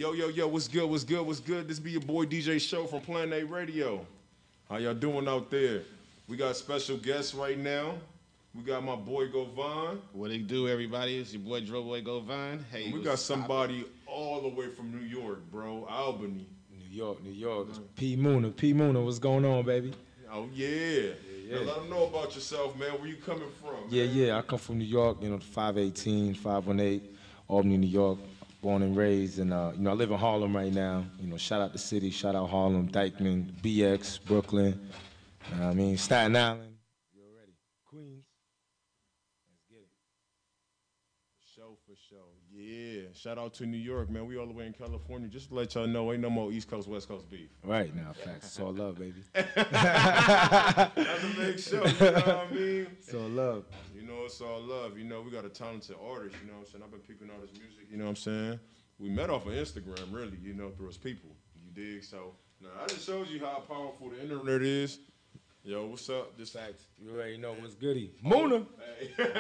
Yo, what's good, what's good, what's good? This be your boy DJ Show from Planet Radio. How y'all doing out there? We got special guests right now. We got my boy Govan. What it do, everybody? It's your boy Droboy Govan. Hey, And we got somebody all the way from New York, bro, Albany. New York. It's P. Mooner, what's going on, baby? Oh, yeah. Now let them know about yourself, man. Where you coming from? Yeah, I come from New York, 518, 518, Albany, New York. Born and raised, and I live in Harlem right now. Shout out the city, shout out Harlem, Dykeman, BX, Brooklyn. Staten Island. You already, Queens. Let's get it. For sure. Yeah. Shout out to New York, man. We all the way in California. Just to let y'all know, ain't no more East Coast, West Coast beef. Right now, facts. It's all love, baby. That's a big show. You know what I mean? It's all love. It's all love. We got a talented artist, you know what I'm saying? I've been peeping out his music, you know what I'm saying? We met off of Instagram, really, through his people. You dig? So, now, I just showed you how powerful the internet is. Yo, what's up? This facts. You already know what's goody. Mona! Hey.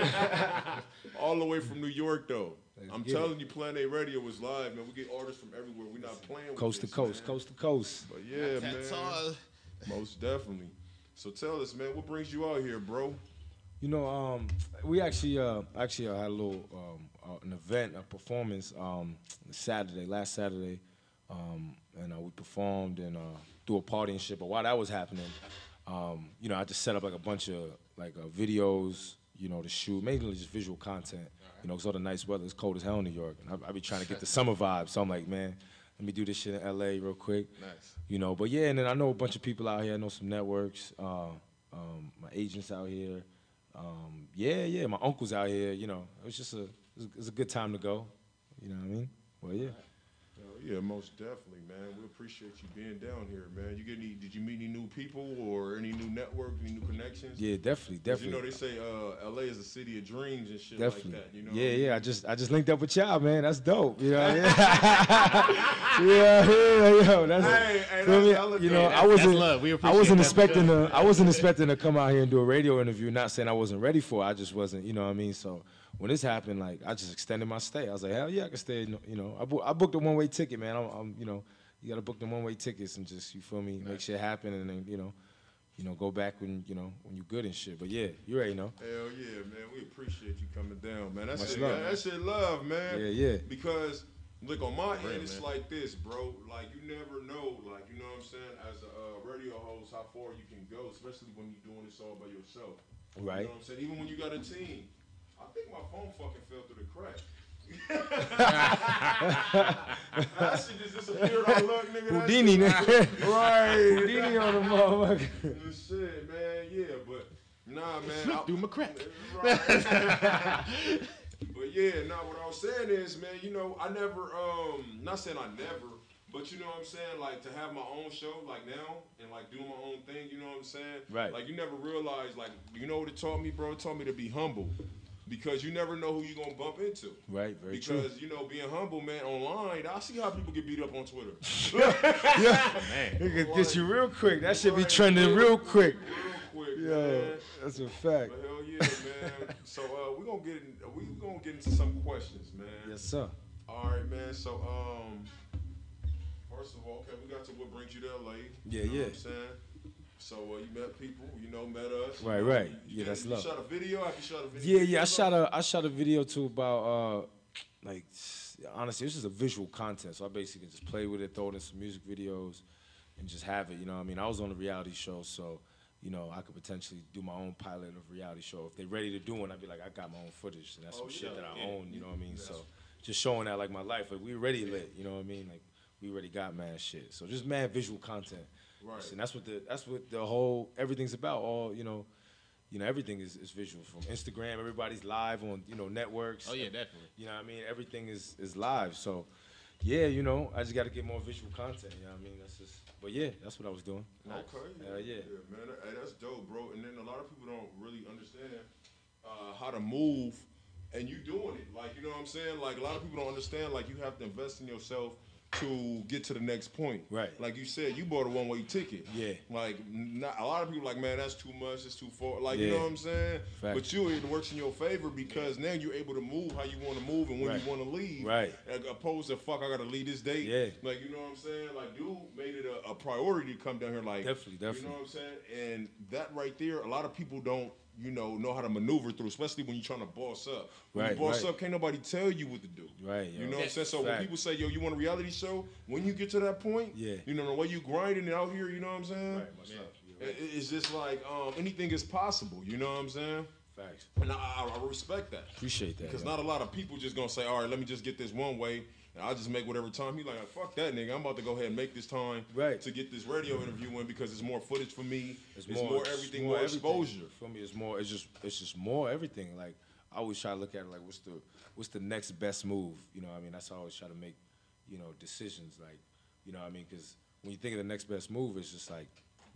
All the way from New York, though. I'm telling you, Planet Radio was live, man. We get artists from everywhere. We're not playing coast with to coast, man. coast to coast. But yeah, that's man. All. Most definitely. So tell us, man, what brings you out here, bro? We actually had a little an event, a performance last Saturday, and we performed and threw a party and shit. But while that was happening, I just set up like a bunch of videos, to shoot, mainly just visual content. Because all the nice weather, it's cold as hell in New York, and I be trying to get the summer vibe. So I'm like, man, let me do this shit in LA real quick. Nice. But yeah, and then I know a bunch of people out here. I know some networks, my agents out here. My uncle's out here, it was just it was a good time to go, you know what I mean? Well, yeah. Yeah, most definitely, man. We appreciate you being down here, man. Did you meet any new people or any new networks, any new connections? Yeah, definitely. They say LA is a city of dreams and shit like that, Yeah, I just linked up with y'all, man. That's dope, you know what I mean? Yo, that's I wasn't expecting to come out here and do a radio interview, not saying I wasn't ready for it. I just wasn't, you know what I mean? So when this happened, I just extended my stay. I was like, hell yeah, I can stay. I booked a one-way ticket, man. I'm you gotta book the one-way tickets and just, you feel me, make shit happen, and then go back when you're good and shit. But yeah, you already know. Hell yeah, man. We appreciate you coming down, man. That shit love, man. Yeah. Because look, on my end, it's like this, bro. You never know, you know what I'm saying, as a radio host, how far you can go, especially when you're doing this all by yourself. Right. You know what I'm saying? Even when you got a team. I think my phone fucking fell through the crack. That shit just disappeared on luck, nigga. Houdini, nigga. Right. Houdini on the motherfucker. Shit, man, yeah, but nah, man. Slip through my crack. Right. But yeah, nah, what I was saying is, man, I never, not saying I never, but you know what I'm saying, to have my own show, now, and, doing my own thing, you know what I'm saying? Right. You never realize, you know what it taught me, bro? It taught me to be humble. Because you never know who you're going to bump into. Right, very true. Because, being humble, man, online, I see how people get beat up on Twitter. Yeah. Man. It can get you real quick. That shit be trending real quick. Real quick, yeah, man. That's a fact. But hell yeah, man. So we're gonna get into some questions, man. Yes, sir. All right, man. So first of all, okay, we got to what brings you to LA. Yeah, you know what I'm saying? So you met people, met us. Right. Yeah, that's love. You shot a video? Have you shot a video? Yeah. I shot a video too about honestly, this is a visual content. So I basically just play with it, throw it in some music videos, and just have it. You know what I mean? I was on a reality show, so I could potentially do my own pilot of a reality show. If they're ready to do one, I'd be like, I got my own footage, and that's some shit that I own. You know what I mean? So just showing that my life, we already lit. You know what I mean? We already got mad shit. So just mad visual content. Right. And that's what the whole everything's about. All everything is visual. From Instagram, everybody's live on networks. Oh yeah, definitely. You know what I mean? Everything is live. So yeah, I just got to get more visual content. You know what I mean? But yeah, that's what I was doing. Nice. Okay. Yeah, man. That's dope, bro. And then a lot of people don't really understand how to move, and you doing it. You know what I'm saying? A lot of people don't understand. You have to invest in yourself to get to the next point. Right. Like you said, you bought a one-way ticket. Yeah. Like not a lot of people like, man, that's too much. It's too far. Like you Yeah. know what I'm saying? Fact. But it works in your favor because now you're able to move how you want to move and when Right. you want to leave. Right. As opposed to fuck, I gotta leave this date. Yeah. Like you know what I'm saying? Like dude made it a priority to come down here. Like Definitely. You know what I'm saying? And that right there, a lot of people don't. Know how to maneuver through, especially when you're trying to boss up. When you boss up, can't nobody tell you what to do. Right. You know what I'm saying? So when people say, yo, you want a reality show? When you get to that point, Yeah. the way you grinding it out here, you know what I'm saying? Right. It's just like anything is possible, you know what I'm saying? Facts. And I respect that. Appreciate that. Because not a lot of people just gonna say, all right, let me just get this one way, and I'll just make whatever time. He like, fuck that nigga, I'm about to go ahead and make this time to get this radio interview in because it's more footage for me. It's more everything, more exposure. For me, it's just more everything. Like I always try to look at it like what's the next best move. You know what I mean? That's how I always try to make, decisions. Like, you know what I mean? Because when you think of the next best move, it's just like,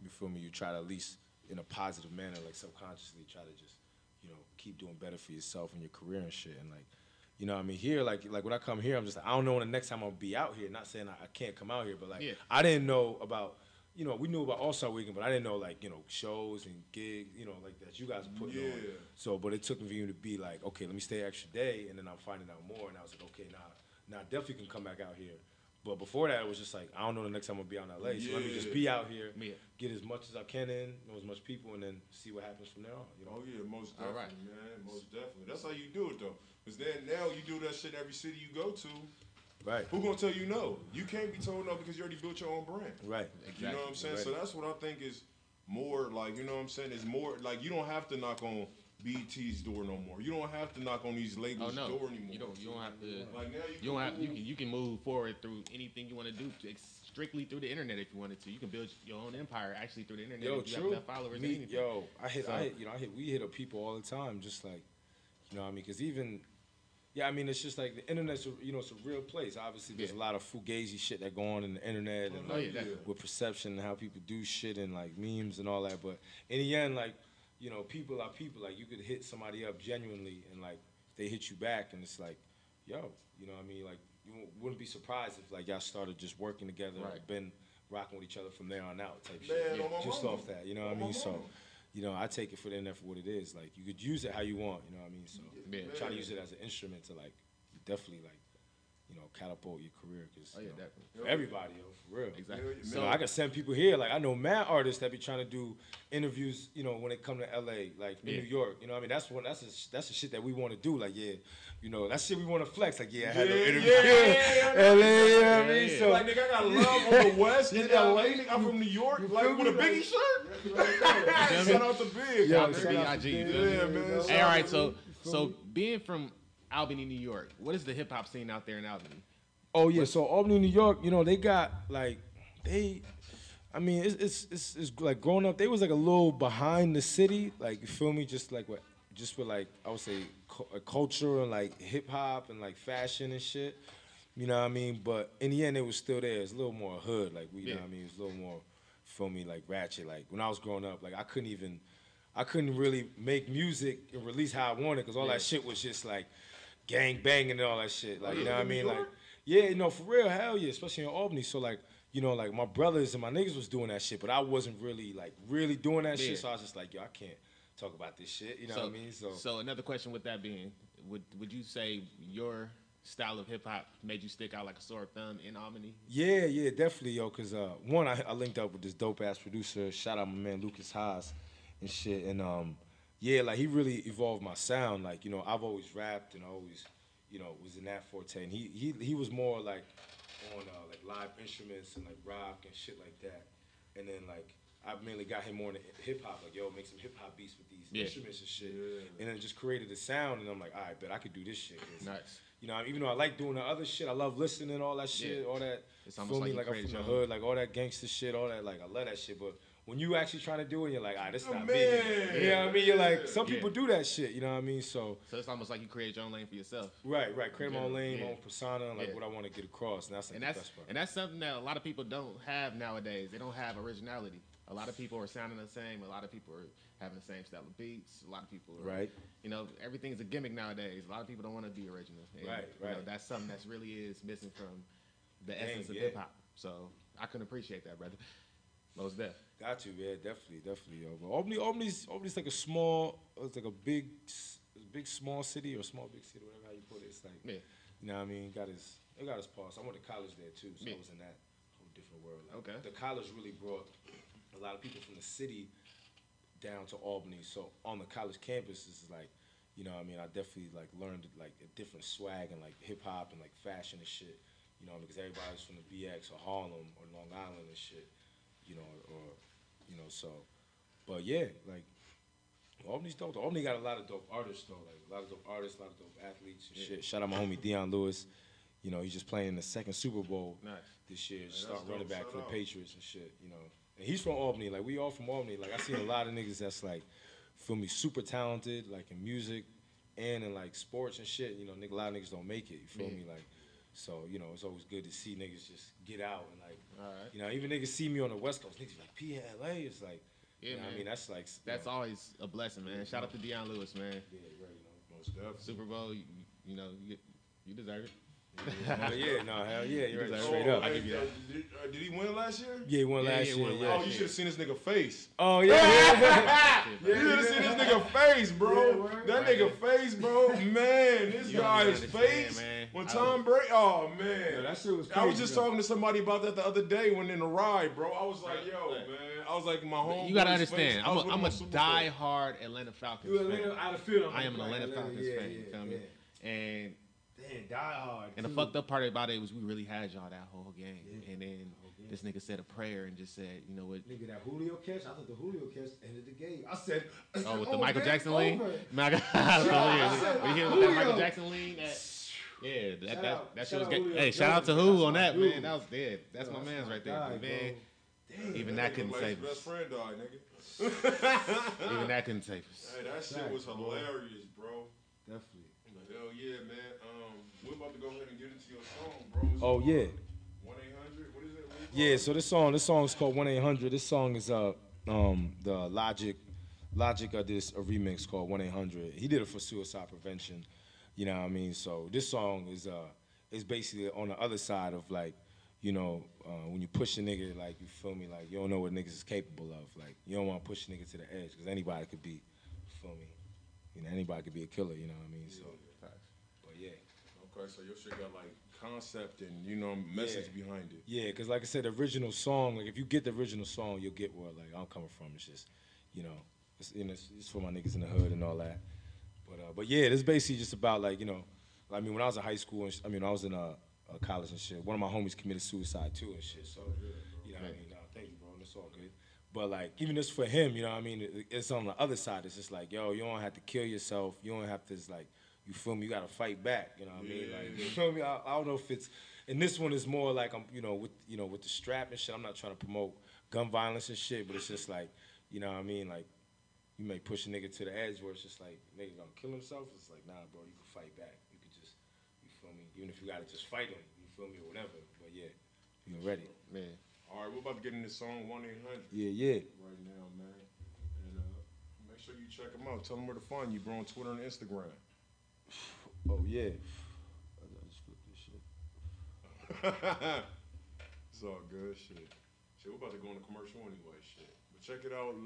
you feel me? You try to at least in a positive manner, like subconsciously try to just, keep doing better for yourself and your career and shit. And like, you know what I mean? Here, like when I come here, I'm just like, I don't know when the next time I'll be out here. Not saying I can't come out here, but like, I didn't know about, we knew about All-Star Weekend, but I didn't know like, shows and gigs, like that you guys are putting on. So, but it took me for you to be like, okay, let me stay an extra day, and then I'm finding out more, and I was like, okay, now I definitely can come back out here. But before that, it was just like, I don't know the next time I'm gonna be out in LA, so let me just be out here, get as much as I can in, know as much people, and then see what happens from there on. Oh yeah, most definitely, man, most definitely. That's how you do it though, because then now you do that shit every city you go to. Right. Who gonna tell you no? You can't be told no because you already built your own brand. Right. Exactly. You know what I'm saying? So that's what I think is more like, you know what I'm saying? Is more like you don't have to knock on BET's door no more. You don't have to knock on these labels' door anymore. You don't have to. Like now you can move forward through anything you want to do, strictly through the internet if you wanted to. You can build your own empire actually through the internet. Yo, if you true. have enough followers. We hit up people all the time, just like, you know what I mean? Because even, it's just like the internet's, it's a real place. Obviously, there's a lot of fugazi shit that go on in the internet and with perception and how people do shit and like memes and all that. But in the end, like, people are people. Like, you could hit somebody up genuinely and like they hit you back, and it's like, yo, you know what I mean? Like, you wouldn't be surprised if like y'all started just working together and been rocking with each other from there on out type shit. Just off that, you know what I mean? So, I take it for the internet for what it is. Like, you could use it how you want, you know what I mean? So, try to use it as an instrument to like, definitely like, catapult your career. Cause, definitely. For everybody, for real. Exactly. So I can send people here. Like, I know mad artists that be trying to do interviews, when they come to LA, like New York. You know what I mean? That's the shit that we want to do. Like, that shit we want to flex. Like, I had no interview. LA, you know what I mean? So, like, nigga, I got love on the West in LA. Nigga, I'm from New York. Like, with a Biggie shirt. Shout out to Big. Shout out to B.I.G. Yeah, man. Hey, all right, so being from Albany, New York, what is the hip hop scene out there in Albany? Oh yeah, so Albany, New York, they got like it's like growing up, they was like a little behind the city, like you feel me, just with like I would say culture and like hip hop and like fashion and shit, you know what I mean? But in the end, it was still there. It's a little more hood, like you know what I mean? It was a little more, feel me, like ratchet. Like when I was growing up, like I couldn't really make music and release how I wanted because all that shit was just like gang banging and all that shit. Like, you know what I mean? Like, for real, hell yeah, especially in Albany. So like, like my brothers and my niggas was doing that shit, but I wasn't really doing that shit. So I was just like, yo, I can't talk about this shit. You know what I mean? So another question with that being, would you say your style of hip hop made you stick out like a sore thumb in Albany? Yeah, definitely, yo. Cause one, I linked up with this dope ass producer. Shout out my man Lucas Haas and shit. And like he really evolved my sound. Like, I've always rapped and always, was in that forte. And he was more like on like live instruments and like rock and shit like that. And then like I mainly got him more into hip hop. Like, yo, make some hip hop beats with these instruments and shit. And then just created a sound. And I'm like, all right, bet I could do this shit. Nice. Even though I like doing the other shit, I love listening, all that shit, all that. It's almost like I'm from the hood, like all that gangster shit, all that. Like I love that shit, but when you actually trying to do it, you're like, this is not me. You know what I mean? You're like, some people do that shit. You know what I mean? So it's almost like you create your own lane for yourself. Right. Create my own lane, my own persona, and like what I want to get across, and that's like the best part. And that's something that a lot of people don't have nowadays. They don't have originality. A lot of people are sounding the same. A lot of people are having the same style of beats. A lot of people are, everything's a gimmick nowadays. A lot of people don't want to be original. And, that's something that really is missing from the essence of hip hop. So I couldn't appreciate that, brother. Most def. Got you, yeah, definitely, yo. But Albany's like a small, it's like a big small city or small big city, whatever how you put it. It's like, you know what I mean? It got his pause. I went to college there too, so I was in that whole different world. Like, the college really brought a lot of people from the city down to Albany. So on the college campus, it's like, you know what I mean? I definitely like learned like a different swag and like hip hop and like fashion and shit. You know, because everybody's from the BX or Harlem or Long Island and shit. You know, so, but yeah, like, Albany's dope. Albany got a lot of dope artists, though. Like, a lot of dope artists, a lot of dope athletes and shit. Shout out my homie Deion Lewis. You know, he's just playing in the second Super Bowl this year. Just starting running back for the Patriots and shit, you know. And he's from Albany. Like, we all from Albany. Like, I seen a lot of niggas that's, like, feel me, super talented, like, in music and in, like, sports and shit. You know, a lot of niggas don't make it, you feel me? Like, so, you know, it's always good to see niggas just get out and, like, you know, even niggas see me on the West Coast, niggas be like, PLA, it's like, you know what I mean, that's like... That's always a blessing, man. Shout out to Deion Lewis, man. Yeah, right, you know. Most definitely. Super Bowl, you know, you deserve it. Hell yeah, you're right, straight up. I give you that. Did he win last year? Yeah, he won last year. Oh, you should have seen this nigga face. Oh, yeah. You should have seen this nigga face, bro. That nigga face, bro. Man, this guy's face. When Tom Brady, oh, man. That shit was crazy. I was just talking to somebody about that the other day when in the ride, bro. I was like, yo, man. I was like, my home. You got to understand, I'm a die-hard Atlanta Falcons fan. I am an Atlanta Falcons fan, you feel me? And... Damn, die hard. And the fucked up part about it was we really had y'all that whole game. And then this nigga said a prayer and just said, you know what? Nigga, that Julio catch, I thought the Julio catch ended the game. I said, oh, with the Michael Jackson lean? When you hear with that Michael Jackson lean? That shit was good. Hey, shout out to who on that, man. That was dead. That's my man's right there. Man, even that couldn't save us. Best friend died, nigga. Even that couldn't save us. Hey, that shit was hilarious, bro. Definitely. Hell yeah, man. We're about to go ahead and get into your song, bro. Oh yeah. 1-800. What is it? Yeah. So this song is called 1-800. This song is the Logic did a remix called 1-800. He did it for suicide prevention. You know what I mean? So this song is basically on the other side of like, you know, when you push a nigga, like, you feel me, like, you don't know what niggas is capable of. Like, you don't want to push a nigga to the edge because anybody could be, you feel me? You know, anybody could be a killer. You know what I mean? So. Yeah. Okay, so your shit got like concept and, you know, message behind it. Yeah, because like I said, the original song, like if you get the original song, you'll get where like I'm coming from. It's just, you know, it's for my niggas in the hood and all that. But yeah, it's basically just about like, you know, I mean, when I was in high school, and I was in college and shit, one of my homies committed suicide too and shit. So, you know what I mean? Thank you, bro. It's all good. But like, even just for him, you know what I mean? It's on the other side. It's just like, yo, you don't have to kill yourself. You don't have to, like, you feel me? You gotta fight back. You know what I mean? Like, you feel me? I don't know if it's, and this one is more like I'm, with the strap and shit. I'm not trying to promote gun violence and shit, but it's just like, you know what I mean? Like, you may push a nigga to the edge where it's just like, nigga gonna kill himself. It's like, nah, bro, you can fight back. You could just, you feel me? Even if you gotta just fight him, you feel me, or whatever. But yeah, you ready? Man. All right, we're about to get in this song 1-800. Yeah. Right now, man. And make sure you check them out. Tell them where to find you, bro, on Twitter and Instagram. Oh, yeah. I just flipped this shit. It's all good, shit. We're about to go on a commercial anyway, shit. But check it out. We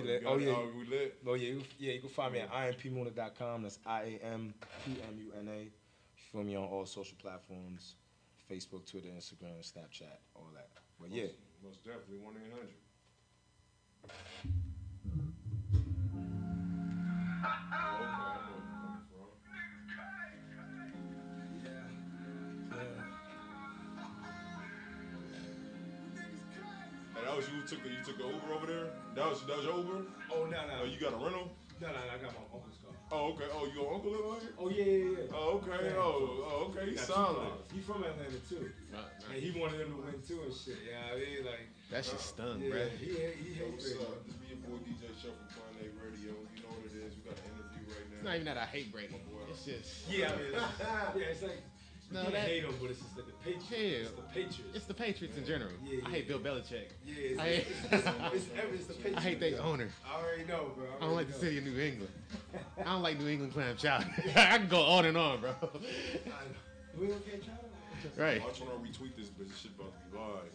lit. Oh, yeah. We lit. Oh, yeah. You can find me at iampmuna.com. That's IAMPMUNA. You feel me on all social platforms. Facebook, Twitter, Instagram, Snapchat, all that. But yeah. Most definitely 1-800. You took the Uber over there? That was your Uber? Oh, no. Oh, you got a rental? No, I got my uncle's car. Oh, okay. Oh, your uncle live out here? Oh, yeah. Oh, okay. Yeah. Oh, okay. He's solid. He from Atlanta, too. And he wanted him to win, too, and shit. Yeah, I mean, like... That shit stung, yeah, bro. He hates What's it. up? This be your boy DJ Show from Kanye Radio. You know what it is. We got an interview right now. It's not even that I hate Brady. It's just... Yeah, I mean, it's like... No, you that hate him, but it's just like the Patriots. Yeah. It's the Patriots. It's the Patriots in general. Yeah. I hate Bill Belichick. Yeah, it's the Patriots. I hate their owner. I already know, bro. I don't like the city of New England. I don't like New England clam chowder. I can go on and on, bro. We can't try to. Right. Watch when I retweet this bitch. This shit about to be live.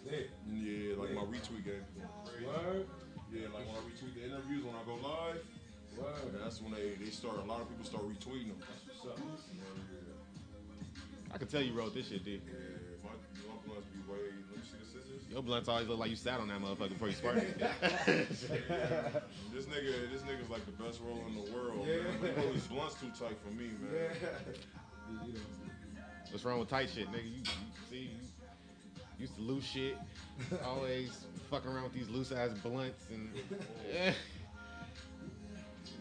Yeah, like my retweet game going crazy. Word. Yeah, like when I retweet the interviews, when I go live, that's when they start. A lot of people start retweeting them. That's what's up. I can tell you wrote this shit, dude. Yeah, my blunts be way. Let me see the scissors. Your blunts always look like you sat on that motherfucker before you sparked it. This nigga's like the best roller in the world. Yeah. Man. But he roll his blunts too tight for me, man. Yeah. What's wrong with tight shit, nigga? You see, you used to loose shit. Always fucking around with these loose ass blunts and yeah.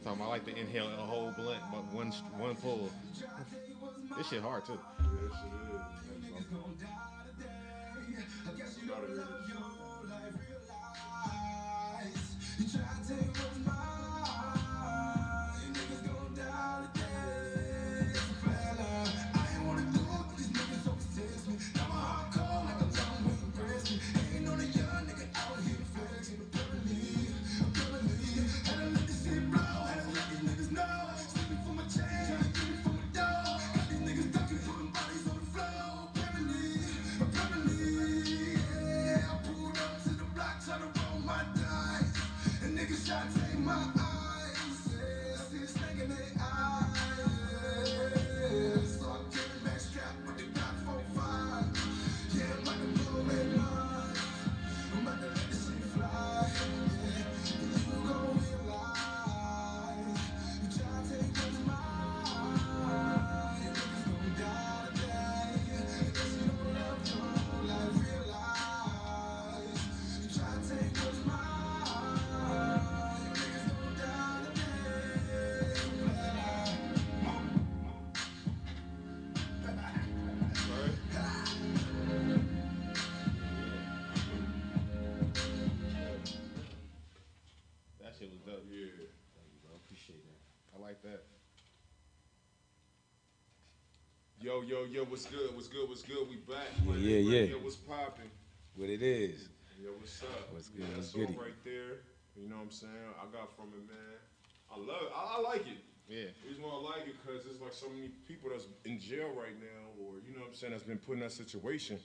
Talking about I like to inhale a whole blunt, but one pull. This shit hard too. Yeah, this shit is. Gotta hear this shit. That shit was dope. Yeah. Thank you, bro. Appreciate that. I like that. Yo, what's good? What's good? What's good? We back. Yeah. Yo, what's popping? What it is. Yo, what's up? What's good? Yeah, What's that song goody? right there. You know what I'm saying? I got from it, man. I love it. I like it. Yeah. The reason why I like it because there's like so many people that's in jail right now, or you know what I'm saying, that's been put in that situation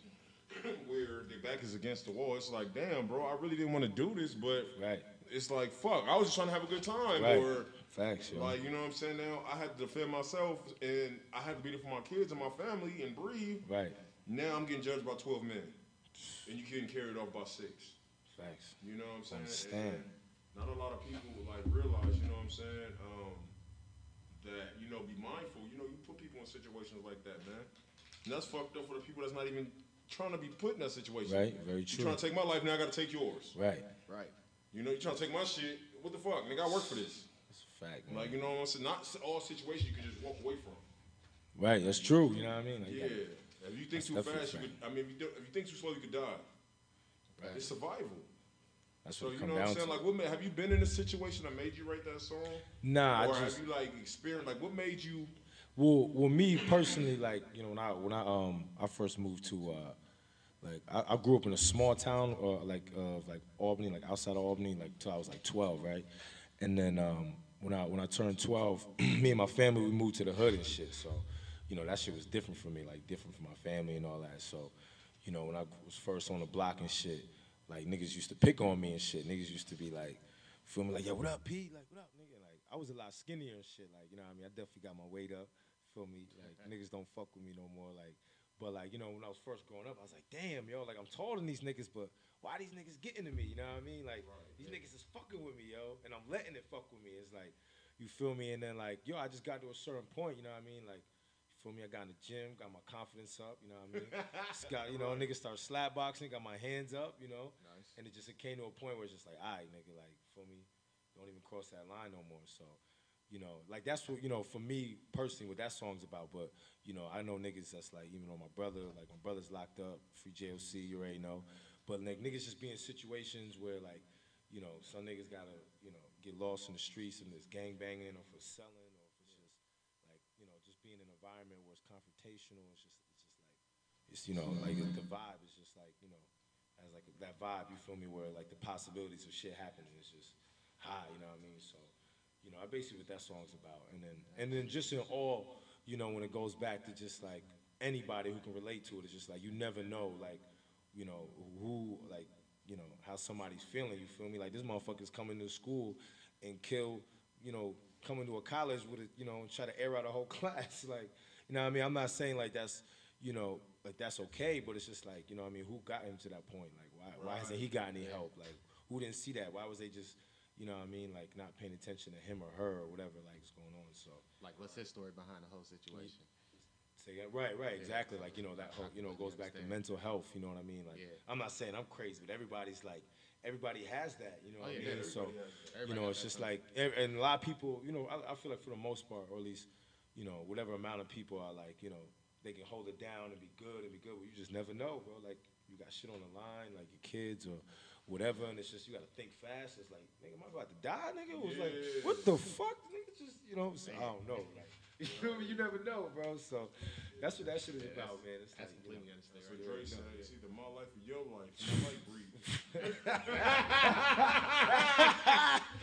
where their back is against the wall. It's like, damn, bro, I really didn't want to do this, but Right. it's like, fuck, I was just trying to have a good time, Right. or Facts, yo. like, you know what I'm saying? Now I had to defend myself, and I had to be there for my kids and my family and breathe. Right. Now I'm getting judged by 12 men, and you getting carried off by 6. Facts. You know what I'm saying? Understand. And not a lot of people like realize, you know what I'm saying, that, you know, be mindful. You know, you put people in situations like that, man. And that's fucked up for the people that's not even trying to be put in that situation. Right. Very You true. trying to take my life, now I got to take yours. Right. Right. You know, you trying to take my shit, what the fuck? Nigga, I work for this. That's a fact, man. Like, you know what I'm saying? Not all situations you can just walk away from. Right. That's true. You know what I mean? Like, Yeah. If you think That's too definitely fast, you fact. could, I mean, if you think too slow, you could die. Right. It's survival. That's So what it you come know what down I'm saying? to. Like, have you been in a situation that made you write that song? Nah, Or I just have you like experienced? Like, what made you? well, me personally, like, you know, when I first moved to like I grew up in a small town like Albany, like outside of Albany, like till I was like 12, right? And then when I turned 12, me and my family we moved to the hood and shit. So, you know, that shit was different for me, like different from my family and all that. So, you know, when I was first on the block and shit, like niggas used to pick on me and shit. Niggas used to be like, feel me, like, yo, what up, P? Like, what up, nigga? Like, I was a lot skinnier and shit. Like, you know what I mean? I definitely got my weight up. Feel me? Like, niggas don't fuck with me no more. Like, but like, you know, when I was first growing up, I was like, damn, yo, like I'm taller than these niggas, but why these niggas getting to me? You know what I mean? Like, these niggas is fucking with me, yo, and I'm letting it fuck with me. It's like, you feel me? And then like, yo, I just got to a certain point, you know what I mean? Like, you feel me? I got in the gym, got my confidence up, you know what I mean? Just got, you know, niggas start slap boxing, got my hands up, you know? Nice. And it came to a point where it's just like, all right, nigga, like, feel me? Don't even cross that line no more. So, you know, like that's what, you know, for me personally, what that song's about. But, you know, I know niggas that's like, even though my brother's locked up, free JOC, you already know. But like niggas just be in situations where like, you know, some niggas gotta, you know, get lost in the streets and there's gang banging or for selling or if it's just like, you know, just being in an environment where it's confrontational. It's just like, it's, you know, like the vibe is just like, you know, has like that vibe, you feel me, where like the possibilities of shit happening is just high, you know what I mean? So, you know, I basically what that song's about. And then just in all, you know, when it goes back to just like, anybody who can relate to it. It's just like you never know, like, you know, who, like, you know, how somebody's feeling. You feel me? Like this motherfucker's coming to school and kill, you know, coming to a college with it, you know, and try to air out a whole class. Like, you know what I mean? I'm not saying like that's, you know, like that's okay, but it's just like, you know what I mean, who got him to that point? Like why hasn't he got any help? Like who didn't see that? Why was they just, you know what I mean, like not paying attention to him or her or whatever like is going on. So Like, what's his story behind the whole situation? say that right, exactly. Like, you know, that whole, you know, goes back to mental health, you know what I mean? Like I'm not saying I'm crazy, but everybody's like everybody has that, you know what I mean? So, you know, it's just like, and a lot of people, you know, I feel like for the most part, or at least, you know, whatever amount of people are like, you know, they can hold it down and be good, but you just never know, bro. Like, you got shit on the line, like your kids or whatever, and it's just, you got to think fast. It's like, nigga, am I about to die, nigga? It was like, what the fuck, nigga? Just, you know, so, I don't know, like, you feel me? You never know, bro. So that's what that shit is about, man. It's That's like, completely understand. So Dre said, it's either my life or your life. I like breathing.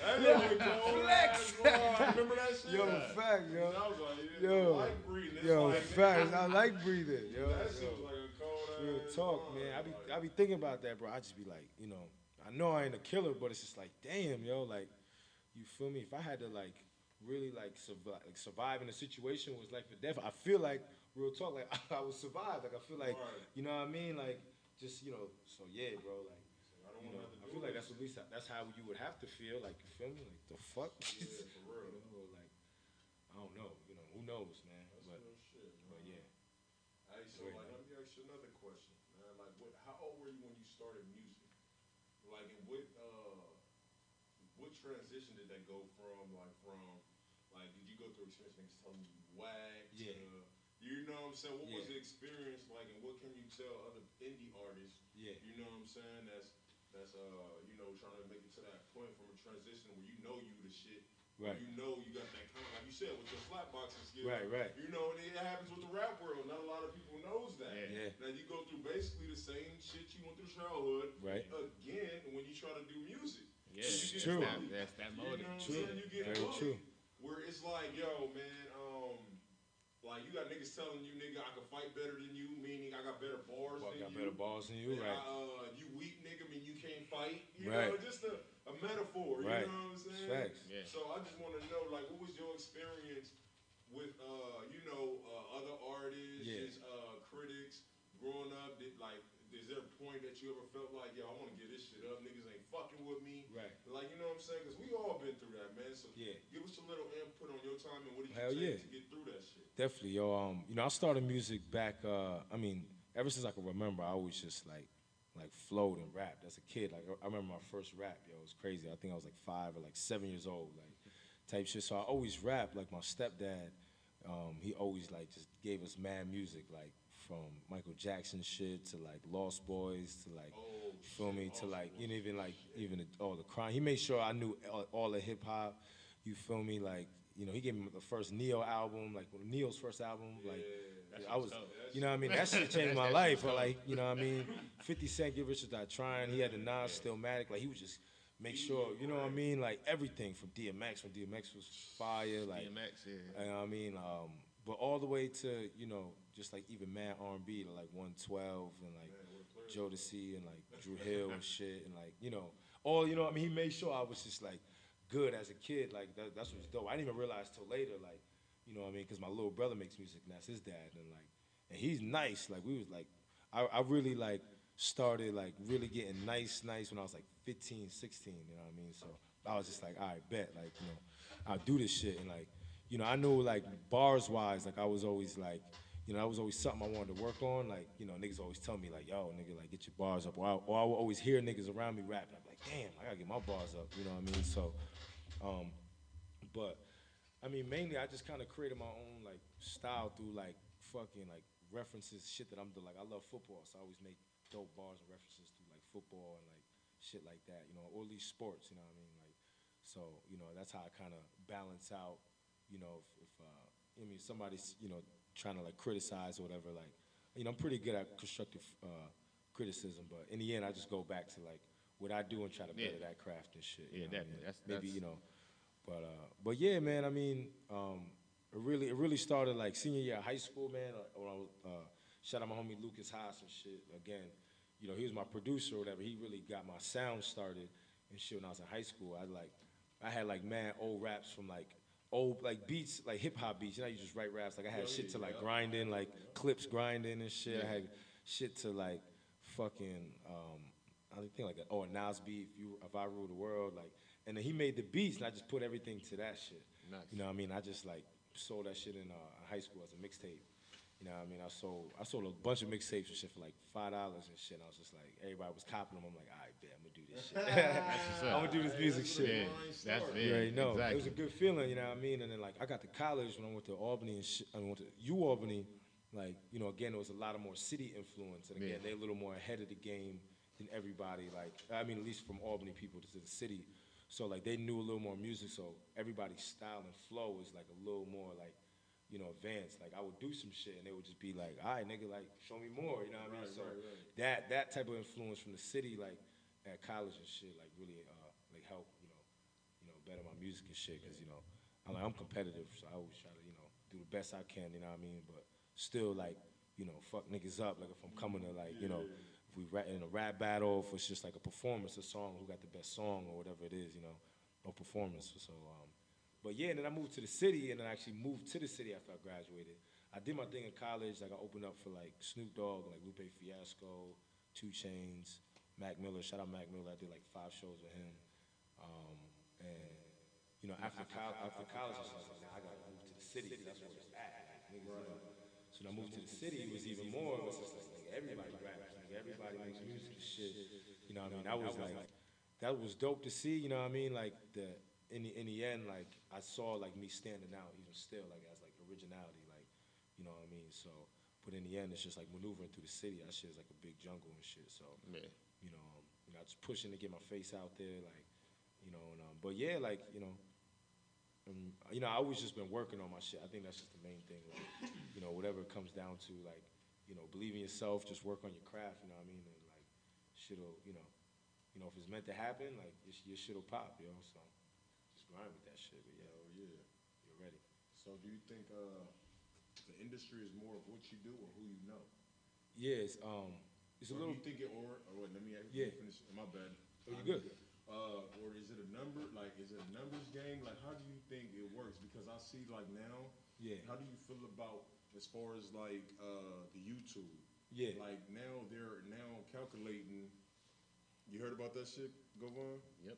That nigga cold ass boy. Remember that shit? yo, fact, yo. I was like, Yo. I like breathing. It's Yo, like, facts. I like breathing, yo. that shit yo. was like a cold ass. Real talk, man. I be thinking about that, bro. I just be like, you know, I know I ain't a killer, but it's just like, damn, yo, like, you feel me? If I had to like really like survive in a situation where it's life or death, I feel like real talk, like I would survive. Like I feel like, you know what I mean? Like just, you know, so yeah, bro, like. You know, I feel like that's at least that's how you would have to feel. Like you feel me? Like the fuck? Yeah, for real. You know, like I don't know. You know, who knows, man? That's But, real shit, but man. yeah. Hey, so like, let me ask you another question, man. Like, how old were you when you started music? Like, and what transition did that go from? Like, did you go through experience niggas telling you whack? Yeah. You know what I'm saying? What was Yeah. the experience like, and what can you tell other indie artists? Yeah. You know what I'm saying? That's you know, trying to make it to that point from a transition where you know you the shit. Right. You know you got that kind of, like you said, with your slapboxing skills. Right. You know, and it happens with the rap world. Not a lot of people knows that. Yeah. Now you go through basically the same shit you went through childhood. Right. Again, when you try to do music. Yeah, it's true. That's that motive. You know what I'm True. saying? You get Very bullied. true. Where it's like, yo, man, like you got niggas telling you, nigga, I can fight better than you, meaning I got better bars Well, than got you. better balls than you, right? You weak nigga, mean you can't fight. You Right. know, just a metaphor. Right. You know what I'm saying? Facts. Yeah. So I just want to know, like, what was your experience with, you know, other artists, Yeah. just, critics, growing up? Is there a point that you ever felt like, yo, I want to get this shit up, niggas ain't fucking with me? Right. Like, you know what I'm saying? Because we all been through that, man. So Yeah. give us a little input on your time and what did you Hell take yeah. to get through that shit? Definitely, yo. You know, I started music back. I mean, ever since I can remember, I always just like flowed and rapped. As a kid, like I remember my first rap, yo, it was crazy. I think I was like 5 or like 7 years old, like type shit. So I always rapped. Like my stepdad, he always like just gave us mad music, like from Michael Jackson shit to like Lost Boys to like, feel me, to like even all the crime. He made sure I knew all the hip hop. You feel me, like. You know, he gave me the first Neo album, like Neo's first album. Like, I was, you know what I mean? That shit changed my life. Or like, you know what I mean? 50 Cent, Give Richard Die Trying. He had the Nas, Stillmatic. Like, he would just make sure, you know what I mean? Like, everything from DMX, when DMX was fire. Like, DMX, yeah. You know what I mean? But all the way to, you know, just like even mad R&B to like 112 and like Jodeci and like Drew Hill and shit. And like, you know, all, you know what I mean? He made sure I was just like, good as a kid, like that's what's dope. I didn't even realize till later, like, you know what I mean? Because my little brother makes music, and that's his dad, and he's nice. Like we was like, I really like started like really getting nice when I was like 15, 16. You know what I mean? So I was just like, all right, bet, like you know, I'll do this shit, and like, you know, I knew like bars wise, like I was always like. You know, that was always something I wanted to work on. Like, you know, niggas always tell me, like, yo, nigga, like, get your bars up. Or I would always hear niggas around me rapping. I'm like, damn, I gotta get my bars up. You know what I mean? So, but, I mean, mainly I just kind of created my own, like, style through, like, fucking, like, references, shit that I'm doing. Like, I love football, so I always make dope bars and references through, like, football and, like, shit like that, you know, or at least sports, you know what I mean? Like, so, you know, that's how I kind of balance out, you know, if I mean, somebody's, you know, trying to like criticize or whatever, like, you know, I'm pretty good at constructive criticism, but in the end, I just go back to like what I do and try to better that craft and shit. Yeah, you know what I definitely. mean? That's maybe you know, but yeah, man. I mean, it really started like senior year of high school, man. When I was, shout out my homie Lucas Haas and shit. Again, he was my producer or whatever. He really got my sound started and shit when I was in high school. I had like mad old raps from like old like beats, like hip hop beats. You just write raps. Like I had shit to like grinding, like clips grinding and shit. I had shit to like fucking I think like a Nas beat, if I rule the world, like, and then he made the beats and I just put everything to that shit. Nice. You know what I mean? I just like sold that shit in high school as a mixtape. You know what I mean? I sold a bunch of mixtapes and shit for like $5 and shit. And I was just like, everybody was copping them. I'm like, all right, bet I'm gonna do this shit. I'm gonna do this music shit. Yeah, that's it. You already know. Exactly. It was a good feeling, you know what I mean? And then like I got to college when I went to Albany and shit. I went to Albany. Like, again, there was a lot of more city influence, and again, they're a little more ahead of the game than everybody. Like, I mean, at least from Albany people to the city. So like they knew a little more music, so everybody's style and flow was like a little more like, advanced. Like I would do some shit and they would just be like, all right, nigga, like show me more, you know what I mean? So that type of influence from the city, like at college and shit, like really like helped, better my music and shit, cause I'm competitive, so I always try to, do the best I can, you know what I mean? But still like, fuck niggas up, like if I'm coming to like, if we in a rap battle, if it's just like a performance, a song, who got the best song or whatever it is, or performance. So, but yeah, and then I moved to the city, and then I actually moved to the city after I graduated. I did my thing in college, like I opened up for like Snoop Dogg, like Lupe Fiasco, 2 Chainz, Mac Miller, shout out Mac Miller, I did like 5 shows with him. And, after college, I was like, nah, I gotta move to the city, 'cause that's where it's at. Like, niggas, so when I moved to the city, it was even more, it was just like, everybody raps, everybody makes music and shit. You know what I mean? That was dope to see, you know what I mean? Like, in the end, like, I saw, like, me standing out even still, like, as, like, originality, like, you know what I mean? So, but in the end, it's just, like, maneuvering through the city. That shit is, like, a big jungle and shit, so, just pushing to get my face out there, like, but yeah, like, I always just been working on my shit. I think that's just the main thing, like, whatever it comes down to, like, believe in yourself, just work on your craft, you know what I mean? And, like, shit'll, if it's meant to happen, like, your shit'll pop, so just grind with that shit, but yeah. Oh, yeah. You're ready. So do you think the industry is more of what you do or who you know? Yeah, it's a little. Do you think it, or wait, let me finish. My bad. Oh, you good? Or is it a number? Like, is it a numbers game? Like, how do you think it works? Because I see, like, now. Yeah. How do you feel about as far as like the YouTube? Yeah. Like they're now calculating. You heard about that shit, Govon? Yep.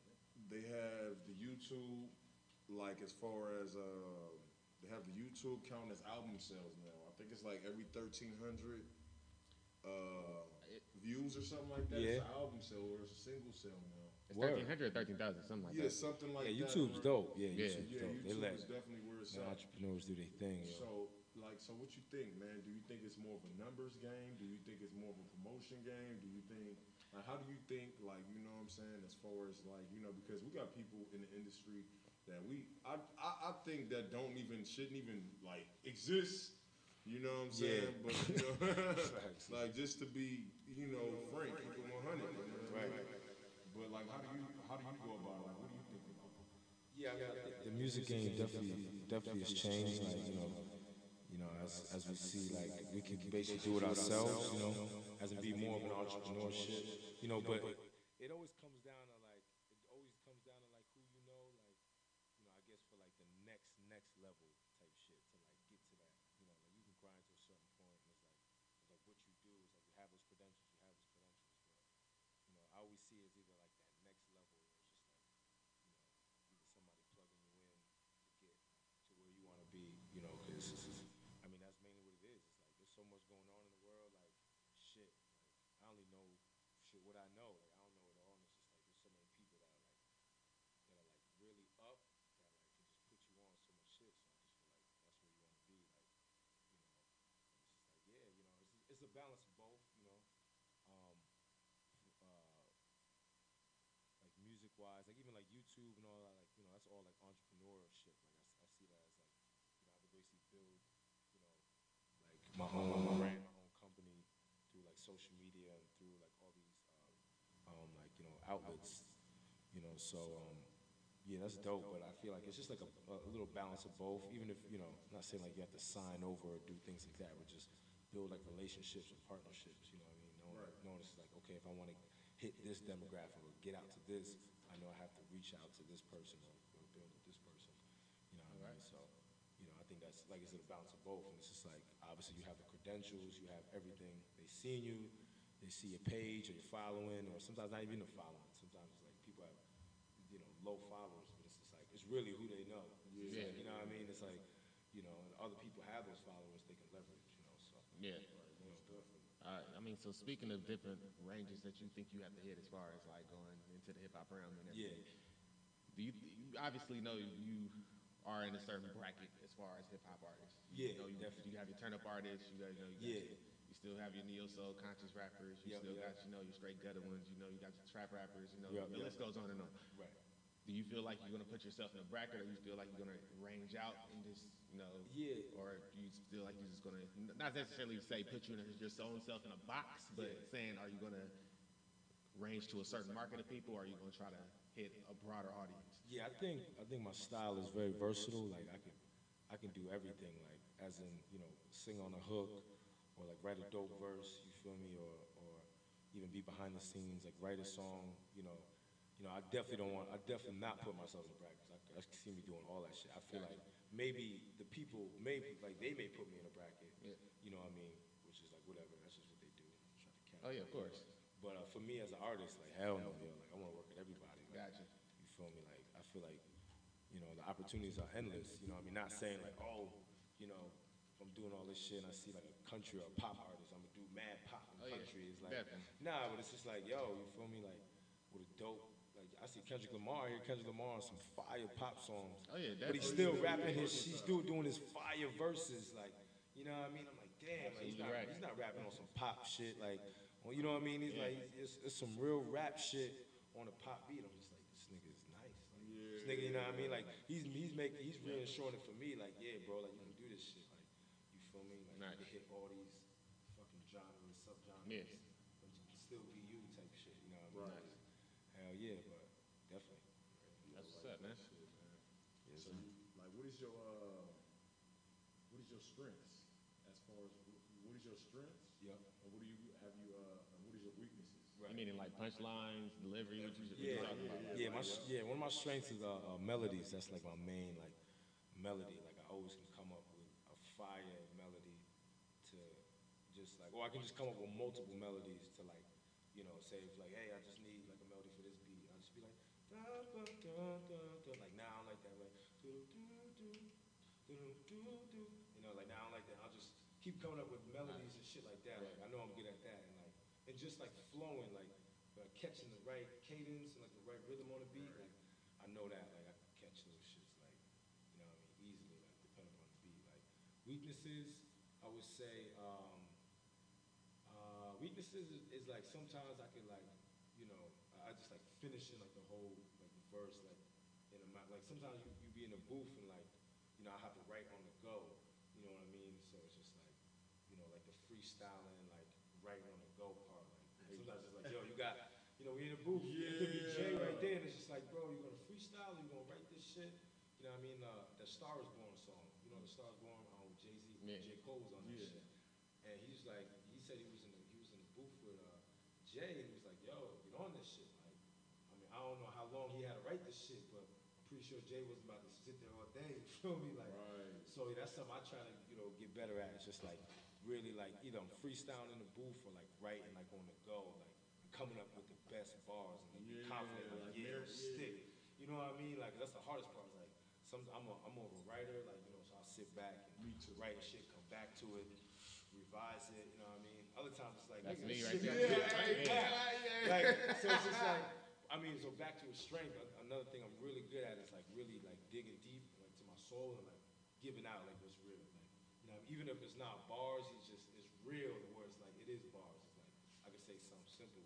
They have the YouTube, like as far as they have the YouTube count as album sales now. I think it's like every 1,300 views or something like that. Yeah. It's an album sale or it's a single sale now. It's 1,300 or 13,000, something like Yeah, that. something like that. Yeah, YouTube's dope. Yeah, Yeah. YouTube's Yeah, dope. They YouTube let is definitely where it's at. entrepreneurs do their thing. Yo. So what you think, man? Do you think it's more of a numbers game? Do you think it's more of a promotion game? Do you think, like, how do you think, like, you know what I'm saying, as far as, like, because we got people in the industry that I think that shouldn't even, like, exist, you know what I'm saying? Yeah. But, like, just to be, frank, keep it 100, Right. But, like, how do you go about it? Like, what do you think about it? Yeah, I think the music game definitely has changed. Like, as we see, like, we can basically do it ourselves, as it be more of an entrepreneurship, but it always comes down to like who like, I guess for like the next level type shit to like get to that, like you can grind to a certain point and it's like what you do is like you have those credentials, but I always see it as either like that next level where it's just like, either somebody plugging you in to get to where you want to be, because I mean that's mainly what it is. It's like there's so much going on in the world, like shit. Like I only know shit what I know. Like I don't know it all. And it's just like there's so many people that are like really up that like can just put you on so much shit. So I just feel like that's where you want to be. Like it's just like it's a balance of both. Like music wise, like even like YouTube and all that, like that's all like entrepreneurship. Like I see that as like I could basically build like my own brand, my own company through like social media and through like all these like outlets. So Yeah, that's dope, but I feel like it's just like a little balance of both. Even if, not saying like you have to sign over or do things like that, but just build like relationships or partnerships, you know what I mean? Knowing it's like, okay, if I want to hit this demographic or get out to this, I know I have to reach out to this person or build with this person, you know what I mean? So, I think that's, like I said, a balance of both. And it's just like, obviously you have the credentials, you have everything. They seen you, they see your page or your following, or sometimes not even a following. Sometimes it's like people have low followers, but it's just like, it's really who they know. Yeah. Like, you know what I mean? It's like, and other people have those followers they can leverage, so. Yeah. All right. I mean, so speaking of different ranges that you think you have to hit as far as like going into the hip hop realm and everything, do you obviously know you are in a certain bracket as far as hip hop artists? Yeah, definitely. You have your turn up artists. You still have your neo soul conscious rappers. You still got your straight gutter ones. You got your trap rappers. The list goes on and on. Right. Do you feel like you're gonna put yourself in a bracket, or you feel like you're gonna range out and just or do you feel like you're just gonna not necessarily say put your own self in a box, but saying are you gonna range to a certain market of people, or are you gonna try to hit a broader audience? Yeah, I think my style is very versatile. Like I can do everything. Like as in sing on a hook, or like write a dope verse. You feel me? Or even be behind the scenes, like write a song. I definitely not put myself in the bracket. I see me doing all that shit. I feel like maybe the people, they may put me in a bracket. Yeah. You know what I mean? Which is like whatever. That's just what they do. Try to count. Oh yeah, of course. But for me as an artist, like hell no, like I want to work with everybody. Like, Gotcha. You feel me? Like I feel like the opportunities are endless. You know what I mean? Not saying like if I'm doing all this shit and I see like a country or a pop artist, I'm gonna do mad pop in country. It's like nah, but it's just like you feel me? Like with a dope. Like I see Kendrick Lamar here. Kendrick Lamar on some fire pop songs. Oh yeah, but he's still rapping he's still doing his fire verses. Like, you know what I mean? I'm like, damn, like, he's not rapping on some pop shit. Like, you know what I mean? He's like, it's some real rap shit on a pop beat. I'm just like, this nigga is nice. Like, this nigga, you know what I mean? Like, he's reassuring it for me. Like, yeah, bro, like you can do this shit. Like, you feel me? Like, you can hit all these fucking genres, subgenres, but you can still be you type shit. You know what I mean? Hell yeah, but definitely. That's what's up, man. Yes, so what is your strengths as far as what is your strengths? Yeah. And what is your weaknesses? Right. You meaning like punchlines, delivery? What you talking about? One of my strengths is melodies. That's like my main melody. Like I always can come up with a fire melody to just like, or I can just come up with multiple melodies to like, say if like, hey, I just need like a melody for this beat. I'll just be like, da, ba, da, da, da. Like now I don't like that, like, do, do, do, do, do, do. Like now I don't like that. I'll just keep coming up with melodies and shit like that. Like I know I'm good at that, and just like flowing, like catching the right cadence and like the right rhythm on the beat. Like I know that, like I can catch those shits, like easily, like depending on the beat. Like weaknesses, I would say. Weaknesses is like sometimes I could like, I just like finishing like the whole like the verse like in a like sometimes you be in a booth and like I have to write on the go, you know what I mean? So it's just like like the freestyling like writing on the go part. Like sometimes it's like you got we in a booth, it could be Jay right there, and it's just like bro, you gonna freestyle, you gonna write this shit, you know what I mean? The Star Is Born song, the Star Is Born with Jay-Z, J. Cole was on that shit, and he's like he said he was in the booth with Jay, and he was like, yo, get on this shit. Like, I mean, I don't know how long he had to write this shit, but I'm pretty sure Jay wasn't about to sit there all day, you feel me? Like, so that's something I try to, get better at. It's just like, really like, either I'm freestyling in the booth or like writing like on the go, like coming up with the best bars and be confident, like, it'll stick. You know what I mean? Like, that's the hardest part. Like, I'm more of a writer, like, so I'll sit back and write shit, come back to it, revise it, you know what I mean? Other times it's like, that's me right there. Like, so it's just like, so back to his strength, another thing I'm really good at is like really like digging deep like to my soul and like giving out like what's real. Like, even if it's not bars, it's real to where it's like, it is bars. It's like, I could say something simple,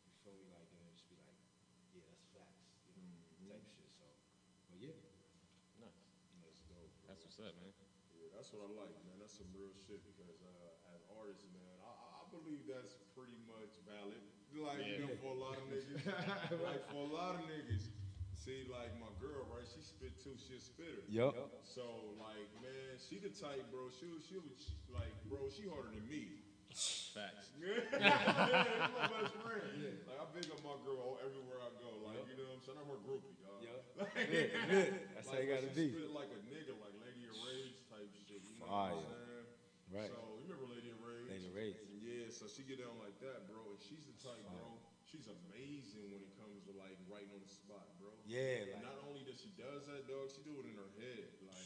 you feel me? Like, and just be like, yeah, that's facts, type shit. So, but yeah. Nice. That's dope, bro. That's what's up, man. Yeah, that's what I like, man. That's some real shit because as artists, man, I believe that's pretty much valid. Like, for a lot of niggas, like for a lot of niggas, See, like my girl, right? She spit too. She a spitter. Yup. So, like, man, she the type, bro. She was like, bro, she harder than me. Facts. Yeah, that's my best friend. Like, I big up my girl everywhere I go. Like, you know what I'm saying? I'm her groupie, dog. That's how you gotta she be. spit like a nigga, like Lady of Rage type shit. You know Fire. what I'm saying? Right. So, you remember Lady of Rage? Lady of Rage. Yeah, so she get down like that, bro. And she's the type, bro. She's amazing when it comes to like writing on the spot, bro. Yeah, And not only does she does that, dog, she do it in her head. Like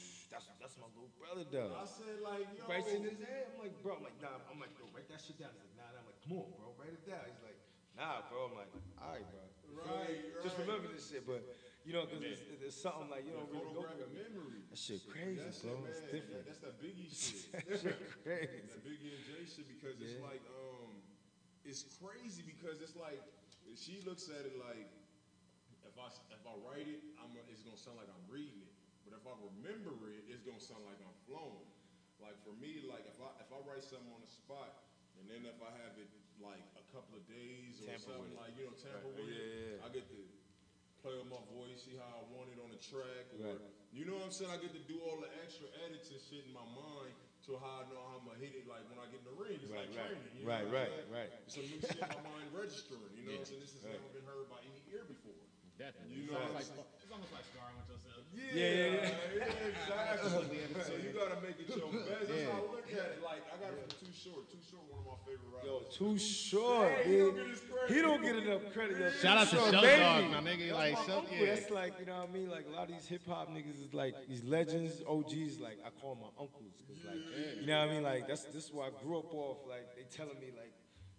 that's my little brother though. I said, like, yo, Writes in his head. I'm like, bro. I'm like, nah. I'm like, yo, write that shit down. He's like, nah. I'm like, come on, bro, write it down. He's like, nah, bro. I'm like, all right, bro. Right. Just remember this shit, but you know, because it's something like you don't really go photographic through. memory. That shit crazy, That's bro. it, man. It's different. That's that Biggie shit. That shit crazy. That Biggie and Jay shit because it's like it's crazy because it's like she looks at it like if I write it, it's gonna sound like I'm reading it. But if I remember it, it's gonna sound like I'm flowing. Like for me, like if I write something on the spot, and then if I have it like a couple of days or something like tamper with it, I get to play with my voice, see how I want it on the track, or you know what I'm saying. I get to do all the extra edits and shit in my mind to how I know how I'm gonna hit it. Like when I get in the ring, it's like training. You know Right. It's some new shit in my mind registering. You know what I'm saying. This has never been heard by any ear before. Definitely. You know, it's almost like scarring with yourself. Exactly. So you gotta make it your best. That's how I look at it. Like I got it from Too Short. Too Short, one of my favorite rappers. Yo, Too Short, he don't dude. get his credit. He don't get enough credit. Yo, Shout out to Too Short, Show baby. Dog, my nigga. Like, That's my Show, uncle. That's like, you know what I mean? Like a lot of these hip hop niggas is like these legends, OGs. Like I call them my uncles, cause like, you know what I mean? Like this is where I grew up off. Like they telling me like,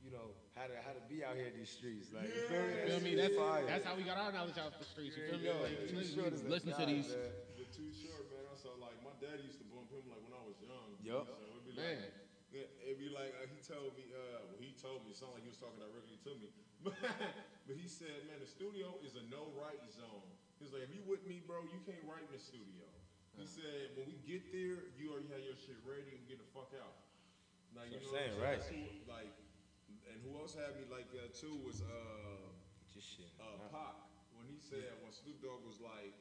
you know, how to be out here in these streets. Like, you feel me? That's how we got our knowledge out the streets. You feel me? Like, listen to these. The Too Short, man. I saw like my daddy used to bump him like when I was young. Yup. So it'd be like he told me. It sounded like he was talking directly to me. But he said, man, the studio is a no write zone. He's like, if you with me, bro, you can't write in the studio. He said, when we get there, you already have your shit ready and get the fuck out. Like, you know what I'm saying? Right. Like, and who else had me like that too was Pac. When he said when Snoop Dogg was like,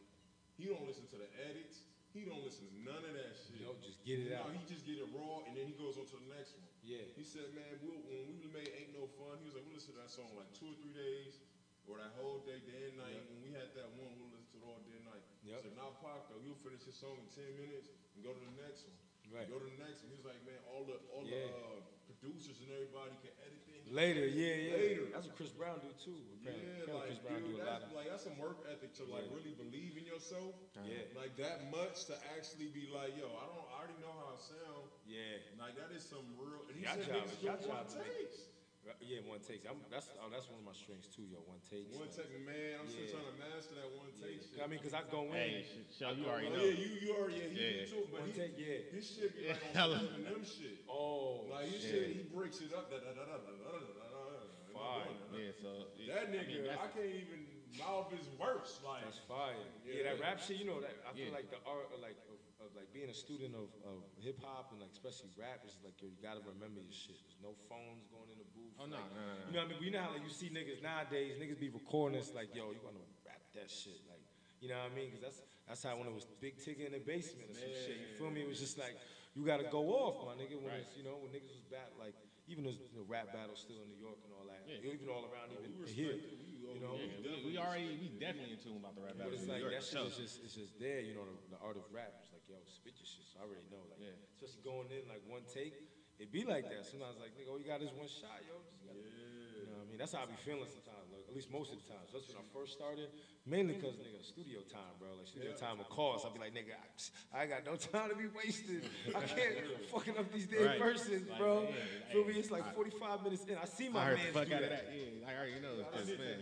he don't listen to the edits, he don't listen to none of that shit. No, just get it out. He just get it raw and then he goes on to the next one. Yeah. He said, man, when we made Ain't No Fun, he was like, we'll listen to that song like 2 or 3 days or that whole day and night. When we had that one, we'll listen to it all day and night. So now Pac though, he'll finish his song in 10 minutes and go to the next one. Right. Go to the next one. He was like, man, all the producers and everybody can edit things. Later. That's what Chris Brown do too. Yeah, like, Chris Brown dude, do a lot. that's some work ethic to like really believe in yourself. Yeah. Like that much to actually be like, yo, I already know how I sound. Yeah. Like that is some real. And he Y'all said job, niggas y'all do one job to make- takes. Yeah, one takes. That's one of my strengths too, yo. One takes. One take, man. I'm still trying to master that one take shit. I mean, cause I go in. Hey, Show, you already Oh know. yeah, you already. He do too, but One take, his shit be like on some Eminem shit. Oh, Like his shit, he breaks it up. Fire. Yeah, so That nigga, I can't even mouth his words. Like That's fire. Yeah, that rap shit, you know, that I feel like the art of like being a student of hip hop and like especially rap is like yo, you gotta remember your shit. There's no phones going in the booth. Oh no, like, no. You know what I mean? You know how like you see niggas nowadays, niggas be recording this like, yo, you wanna rap that shit. Like, you know what I mean? Cause that's how when it was Big Tigger in the basement or some shit. You feel me? It was just like you gotta go off, my nigga, when it's, you know, when niggas was back like even those rap battles still in New York and all that. Even all around even here. You know, we definitely in tune about the rap but battle. it's like that shit is just there, you know, the art of rap. It's like, yo, spit your shit. So I already know, like, especially going in like one take, it be like that. Sometimes like, nigga, all you got is one shot, yo. Just gotta, you know what I mean? That's how I be feeling sometimes, like, at least most of the times. That's when I first started, mainly because, nigga, studio time, bro. Like, studio time will cost. I'll be like, nigga, I got no time to be wasted. I can't fucking up these damn verses, bro. Feel me? It's like 45 minutes in. I see my man do that. Yeah, I already know. It's man.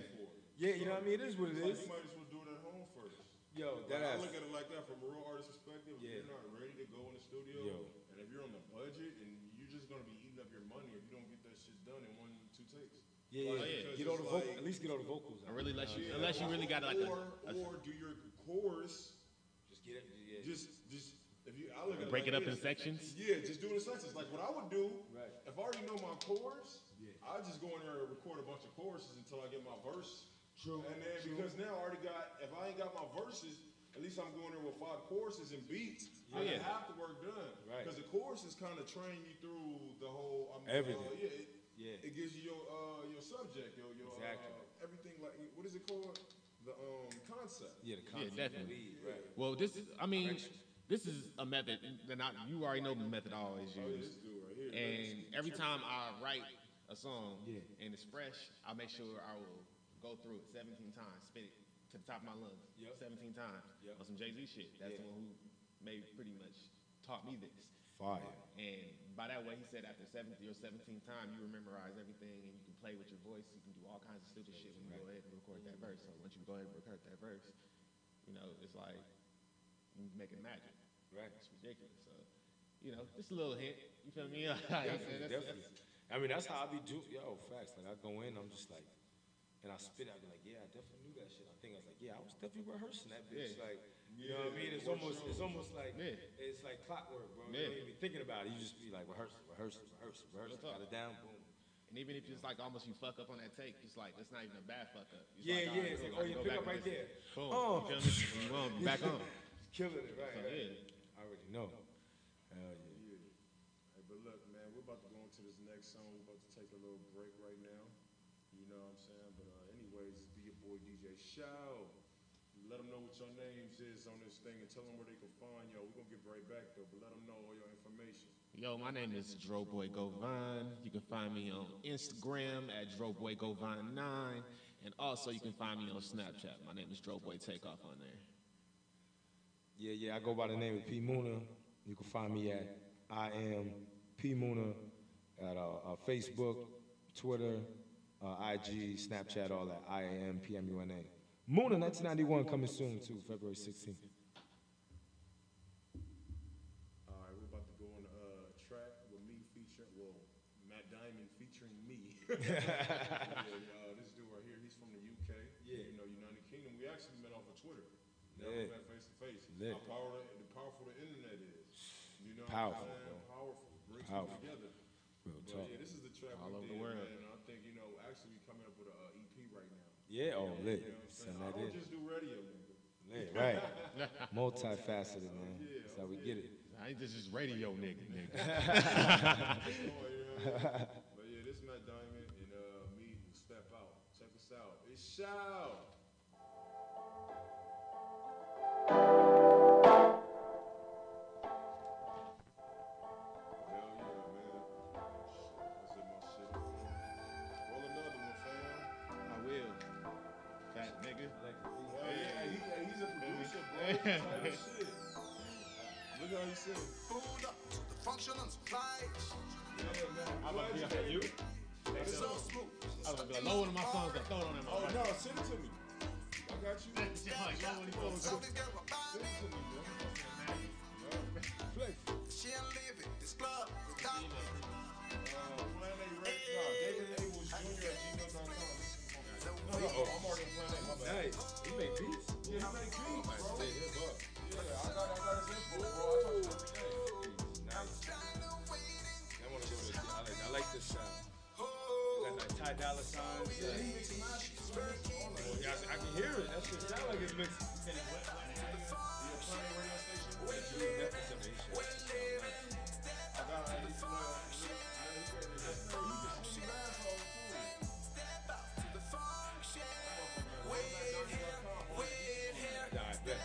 Yeah, you know what I mean? It is what it like, is. you might as well do it at home first. Yo, Like, I that look at it like that from a real artist perspective. If you're not ready to go in the studio, and if you're on the budget, and you're just gonna be eating up your money if you don't get that shit done in 1-2 takes. Get all the vocals. At least get all the vocals out. I really unless you really got like or do your chorus. Just get it. Yeah. Just if you, I look at break it it up like in this. sections. Yeah, just do it in sections. Like what I would do, if I already know my chorus, I just go in there and record a bunch of choruses until I get my verse True. And then because now I already got, if I ain't got my verses, at least I'm going there with 5 choruses and beats. I got half the work done. Right. Because the choruses kind of train you through the whole. Everything. It gives you your subject, your Exactly. everything like what is it called? The concept. Yeah, the concept. Yeah, definitely. Right. Well, this is a method that you already know the method I always use. This dude right here. And every time I write a song Yeah. and it's fresh, I make sure I will go through it 17 times, spit it to the top of my lungs, 17 times on some Jay-Z shit. That's the one who pretty much taught me this. Fire. And by that way, he said after 70 or 17th time, you will memorize everything and you can play with your voice. You can do all kinds of stupid shit when you go ahead and record that verse. So once you go ahead and record that verse, you know, it's like you making magic. Right. It's ridiculous. So, you know, just a little hint. You feel me? Definitely. I mean, that's how I be doing. Yo, facts. Like I go in, I'm just like, and I spit out, be like, yeah, I definitely knew that shit. I think I was like, yeah, I was definitely rehearsing that bitch. Like, you know what I mean? It's almost like it's like clockwork, bro. You don't even be thinking about it. You just be like rehearse. Got it down, boom. And even if it's like almost you fuck up on that take, it's like it's not even a bad fuck up. It's Yeah, like, yeah. It's like, oh, you pick up right there. Boom. You feel me? Boom. Back on. Killing it, right? So, I already know. Hell yeah. Hey, but look, man, we're about to go into this next song. We're about to take a little break right now. You know what I'm saying? But anyways, it's be your boy DJ Show. Let them know what your names is on this thing and tell them where they can find y'all. We're going to get right back, though, but let them know all your information. Yo, my name is DroBoyGoVine. You can find me on Instagram at DroBoyGoVine9. And also you can find me on Snapchat. My name is DroBoyTakeoff on there. Yeah, I go by the name of P Muna. You can find me at I am P Muna at Facebook, Twitter, IG, Snapchat, all that. I am PMUNA. Muna 1991 coming soon too, February 16th. All right, we're about to go on a track with me featuring, Matt Diamond featuring me. This dude right here, he's from the UK. Yeah. You know, United Kingdom. We actually met off of Twitter. Never met face to face. How powerful the internet is. You know Powerful, what I'm saying? bro. Powerful. Brings Powerful. people together. Real But talk. yeah, this is the track All we over did, the world. man. I think, you know, actually we coming up with an EP right now. Yeah, lit. You know what I'm Send saying? I that don't in. just do radio, nigga. Lit, right. Multifaceted, man. That's how we get it. I ain't just radio nigga. But yeah, this is Matt Diamond and me will step out. Check us out. It's Shout. Hell yeah, man. That's it, my shit. Roll another one, fam. I will. Fat nigga. Hey, he's a producer, bro. Type of shit. Look how he sings. Food up to the function and supplies. Yeah, man. I'm about to be like you. So smooth. I was gonna be like, low one of my songs got thrown on that Oh, motherfucker. no, send it to me. I got you. So this girl will buy Send me. it to me, bro. She ain't leaving this club without me. Plan A Records. Nah, David A. was Jr. at gmail.com. I'm already on Plan A, my bad. Nice. He made beats. Yeah, he make beats, bro. Yeah, I got his info, bro. I talk to him every day. Nice. I want to go to. I like this sound. Got that Ty Dolla Sign. Yeah, he mixed and mastered. Yeah, I can hear it. That shit sound like it's mixed. Yeah, Plan A radio station. Definitely some of his shit. I got he can sing asshole too. Nah, I bet.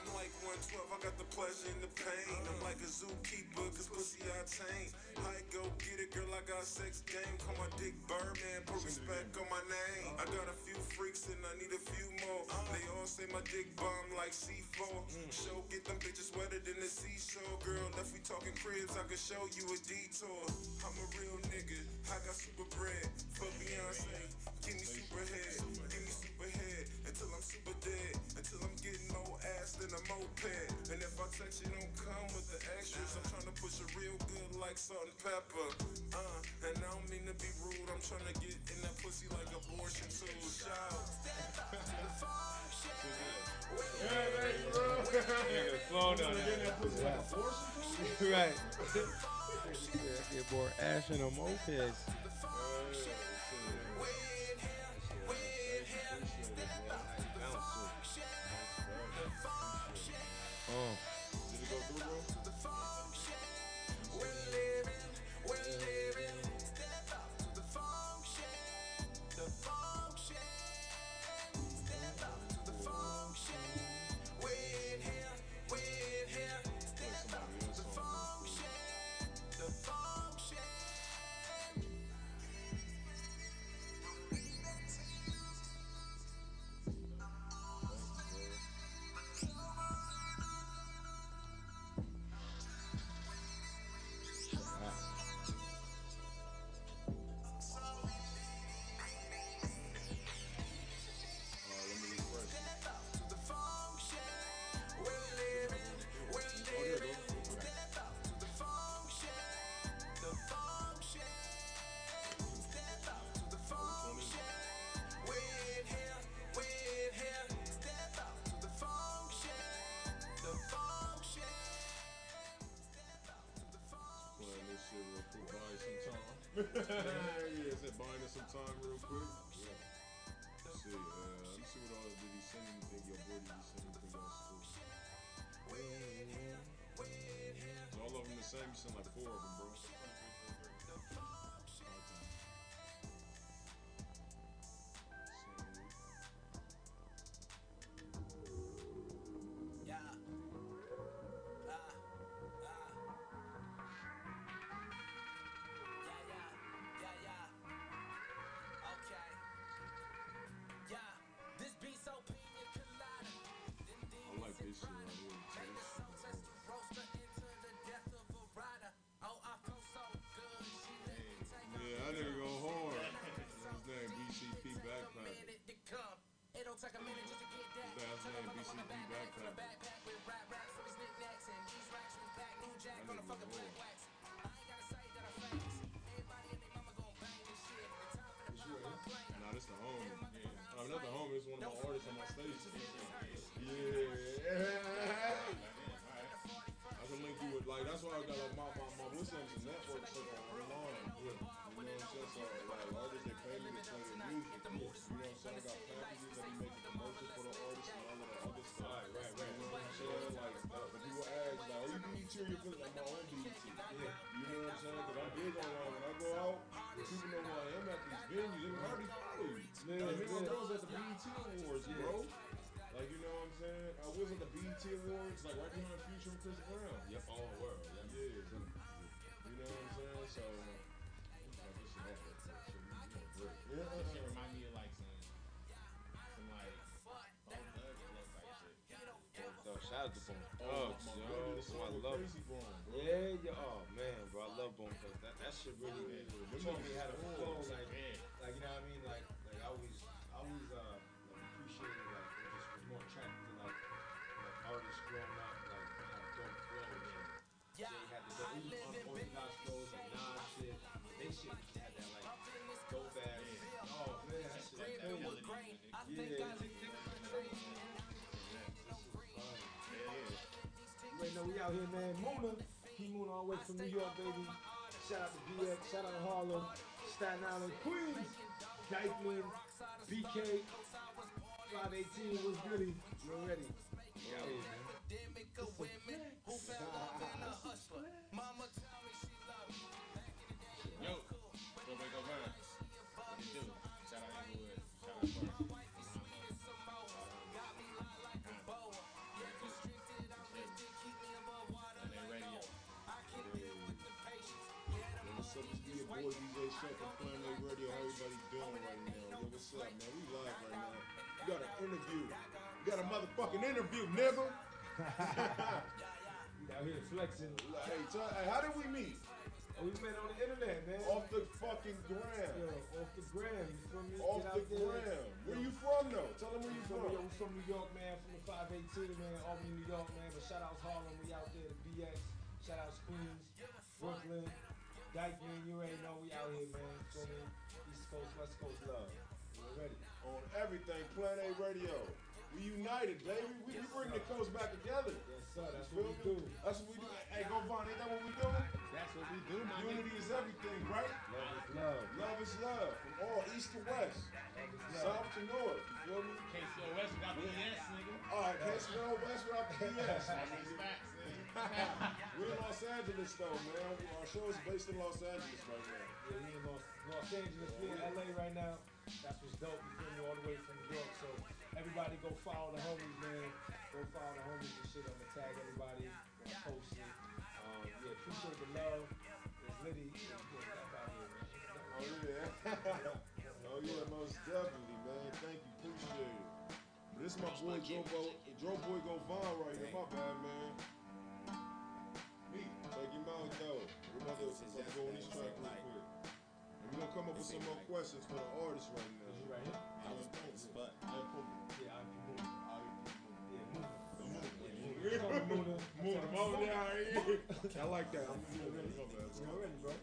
I'm like 112, I got the pleasure and the pain. I'm like a zookeeper, cause pussy I tame. I go get it, girl, I got sex game. Call my dick Birdman, put respect on my name. I got a few freaks and I need a few more. They all say my dick bomb like C4. Show get them bitches wetter than the seashore. Girl, if we talking cribs, I can show you a detour. I'm a real nigga, I got super bread. Fuck Beyonce, give me super head. Give me super head until I'm super dead. Until I'm getting more ass than a prepared. And if I text you, don't come with the extras. I'm trying to push it real good like salt and pepper. And I don't mean to be rude. I'm trying to get in that pussy like abortion too. Shout. Slow down. Right. Get more ash in them mopeds. Did it go through, bro? Yeah, said buying us some time real quick. Yeah. Let's see, let me see what all did he send anything? Your boy, did he send anything else too? Is all of them the same? You sent like 4 of them, bro. Take a minute just to get that. Shut up, I'm on the backpack with rap raps for these knickknacks and these racks with pack new jack on the fucking black wax. I ain't gotta say that I'm famous. Everybody and their mama gon' bang this shit. The time for the fly my plane. Nah, this the homie. Yeah. Not the homie. It's one of my artists on my stage. Yeah. I can link you with that's why I got my what's that network shit online. You know what I'm saying? So artists they pay me to play their music. You know what I'm saying? I got packages that be making commercials for the artists and all of the other stuff. Right. You know what I'm saying? When people ask are you BET or you feel like my own BET? Yeah. You know what I'm saying? Because I'm big online. When I go out, people know who I am at these venues. They already follow you. Man, I was at the BET Awards, bro. Like, you know what I'm saying? I was at the BET Awards, like right behind Future and Chris Brown. Yep, all world. Yeah. You know what I'm saying? So, This shit remind me of like some like shout out to Bone Thugs, yo. I love Bone. Yeah. Oh man, bro, I love Bone Thugs. That shit really taught me how to flow. Like you know what I mean? Like I always appreciated like it just was more attracted to like artists growing up, like how dope flow. They had the unorthodox flows, like Nas shit. They shit had that like dope ass. Oh man, that shit like that was great. Right now we out here, man. Mona, Moon all the way from New York, baby. Shout out to BX, shout out to Harlem, Staten Island, Queens, Dykeman, BK, 518 was goody. We're ready. We out here, man. Yo, go back. What you do? Shout out Inglewood. Shout out Park. Boy, DJ Chef and Planet Radio, how everybody doing right now? Yo, what's up, man? We live right now. We got an interview. We got a motherfucking interview, nigga. We out here flexing. Hey, how did we meet? We met on the internet, man. Off the fucking gram. Yeah, off the gram. You feel me? Off the gram. Where you from, though? Tell them where you from. Yo, we from New York, man. From the 518, man. Albany, New York, man. But shout out Harlem. We out there. The BX. Shout out Queens, Brooklyn, Dykeman. You already know we out here, man. Feel me? East Coast, West Coast love. We're ready. On everything, Planet A Radio. We united, baby. We bring the coast back together. Yes, sir. That's what we do. That's what we do. Hey, go Von, ain't that what we doing? That's what we do, my Unity is everything, right? Love is love. Love is love. From all east to west. South to north. You feel me? Can't go west without the BS, nigga. Alright, can't spell west without the BS. That's facts, nigga. We're in Los Angeles, though, man. Our show is based in Los Angeles right now. Yeah, we in Los Angeles. We in LA right now. That's what's dope. You feel me? All the way from New York. So everybody go follow the homies, man. Go follow the homies and shit. I'm gonna tag everybody. I'm gonna post it. Yeah, appreciate the love. It's Liddy. Oh, yeah. Oh, yeah, most definitely, man. Thank you. Appreciate it. But this is my boy, Joe Boy Go Von right here. My bad, man. Me. Check him out, though. We're about to go on this track real quick. And we're going to come up with some more questions for the artists right now. You right here? I was thinking, but Yeah, I'm moving. Move down here. I like that. I'm ready, bro.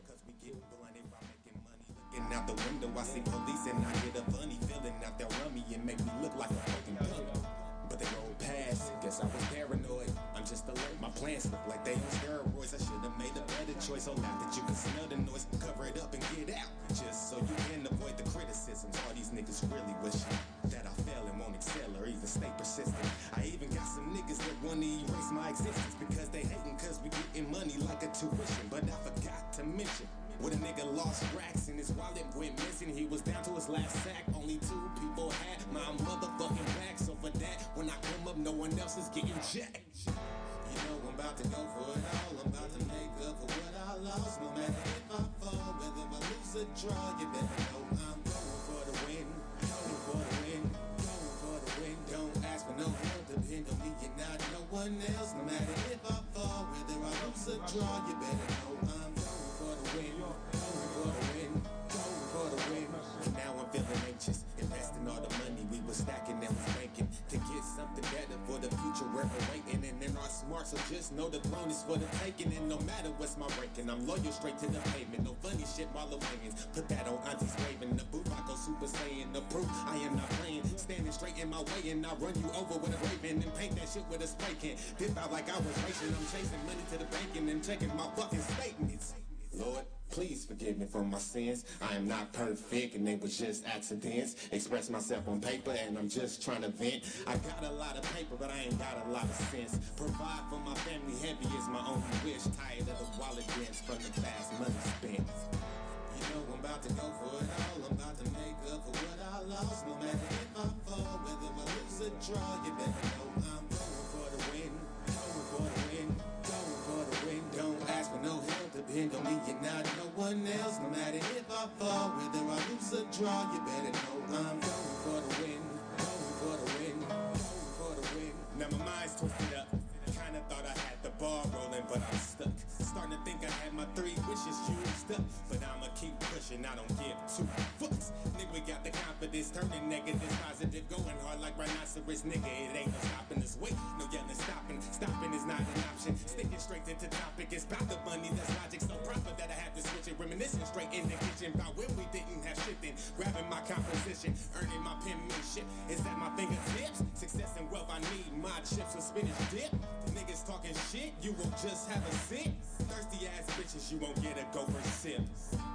Looking out the window, I see police and I get a funny feeling out there rummy and make me look like a fucking pimp. But they rolled past, guess I was paranoid. I'm just alert, my plans look like they on steroids. I should have made a better choice, so now that you can smell the noise, cover it up and get out, just so you can avoid the criticisms. All these niggas really wishing that I fail and won't excel or even stay persistent. I even got some niggas that want to erase my existence because they hating cause we getting money like a tuition. But I forgot to mention, when a nigga lost racks and his wallet went missing, he was down to his last sack. Only 2 people had my motherfucking back. So for that, when I come up, no one else is getting jacked. You know I'm about to go for it all. I'm about to make up for what I lost. No matter if I fall, whether I lose or draw, you better know I'm going for the win. Going for the win. Going for the win. Don't ask for no help. Depend on me and not no one else. No matter if I fall, whether I lose or draw, you better know I'm going for the win. Going for the win. Going for the win. And now I'm feeling anxious. Investing all the money we were stacking and was banking to get something better for the future where we're waiting. And then our smart, so just know the throne is for the taking. And no matter what's my ranking, I'm loyal straight to the pavement. No funny shit while the wingings. Put that on Auntie's waving. The booth, I go super saiyan. The proof, I am not playing. Standing straight in my way and I run you over with a raven and paint that shit with a spray can. Dip out like I was racing. I'm chasing money to the bank and then checking my fucking statements. Lord, please forgive me for my sins. I am not perfect and they were just accidents. Express myself on paper and I'm just trying to vent. I got a lot of paper but I ain't got a lot of sense. Provide for my family, heavy is my only wish. Tired of the wallet dance from the fast money spent. You know I'm about to go for it all. I'm about to make up for what I lost. No matter if I fall, whether I lose or draw, you better know I'm going for the win. Going for the win. Going for the win. Don't ask for no help. Depend on me and not no one else. No matter if I fall, whether I lose or draw, you better know I'm going for the win. Going for the win. Going for the win. Now my mind's twisted up. Kinda thought I had the ball rolling, but I'm stuck. Starting to think I had my 3 wishes used up. But I'ma keep pushing, I don't give 2 fucks. Nigga got the confidence, turning negative positive, going hard like rhinoceros, nigga. It ain't no stopping us. Wait, no yelling, stopping. Stopping is not an option. Sticking straight into topic, it's about the money, that's logic. So proper that I have to switch it. Reminiscing straight in the kitchen about when we didn't have shit then. Grabbing my composition, earning my penmanship. Is at my fingertips. Success and wealth, I need my chips with spinach dip. Niggas talking shit, you will just have a sip. Thirsty ass bitches, you won't get a gopher sip.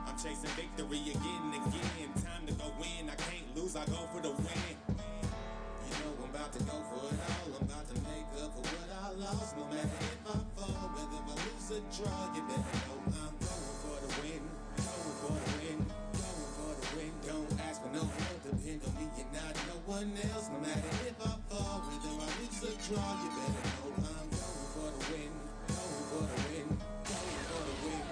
I'm chasing victory again and again. Time to go win, I can't lose, I go for the win. You know I'm about to go for it all. I'm about to make up for what I lost. No matter if I fall, whether I lose or draw, you better know I'm going for the win. Going for the win. Going for the win. Don't ask for no help. Depend on me and not no one else. No matter if I fall, whether I lose or draw, you better know I'm going for the win. Going for the win. Going for the win.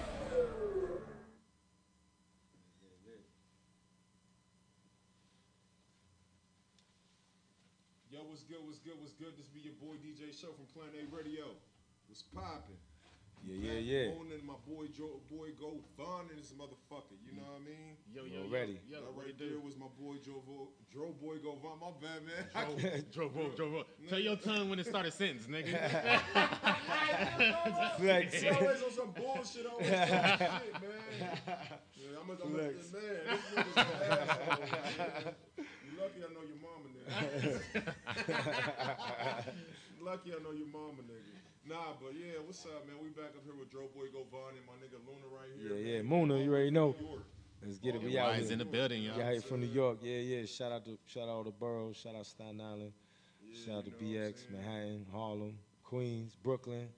Yo, what's good, what's good, what's good? This be your boy DJ Show from Planet A Radio. What's poppin'? Yeah. Moon and my boy Go Von and this motherfucker. You know what I mean? Yo, ready. Yo, That what right it do? there was my boy Joe Boy Go Von. My bad, man. Joe. Tell your tongue when it started sentence, nigga. Flex. He always on some bullshit, always talking shit, man. Yeah, I'm a man. This nigga's an asshole, man. You lucky I know your mama, nigga. Lucky I know your mama, nigga. Nah, but yeah, what's up, man? We back up here with Dro Boy Go Von and my nigga Luna right here. Yeah. Muna, you already know. Let's get it. We out Wise here. in the building, y'all. We out here from New York. Yeah. Shout out all the boroughs. Shout out Staten Island. Shout out to BX, Manhattan, Harlem, Queens, Brooklyn.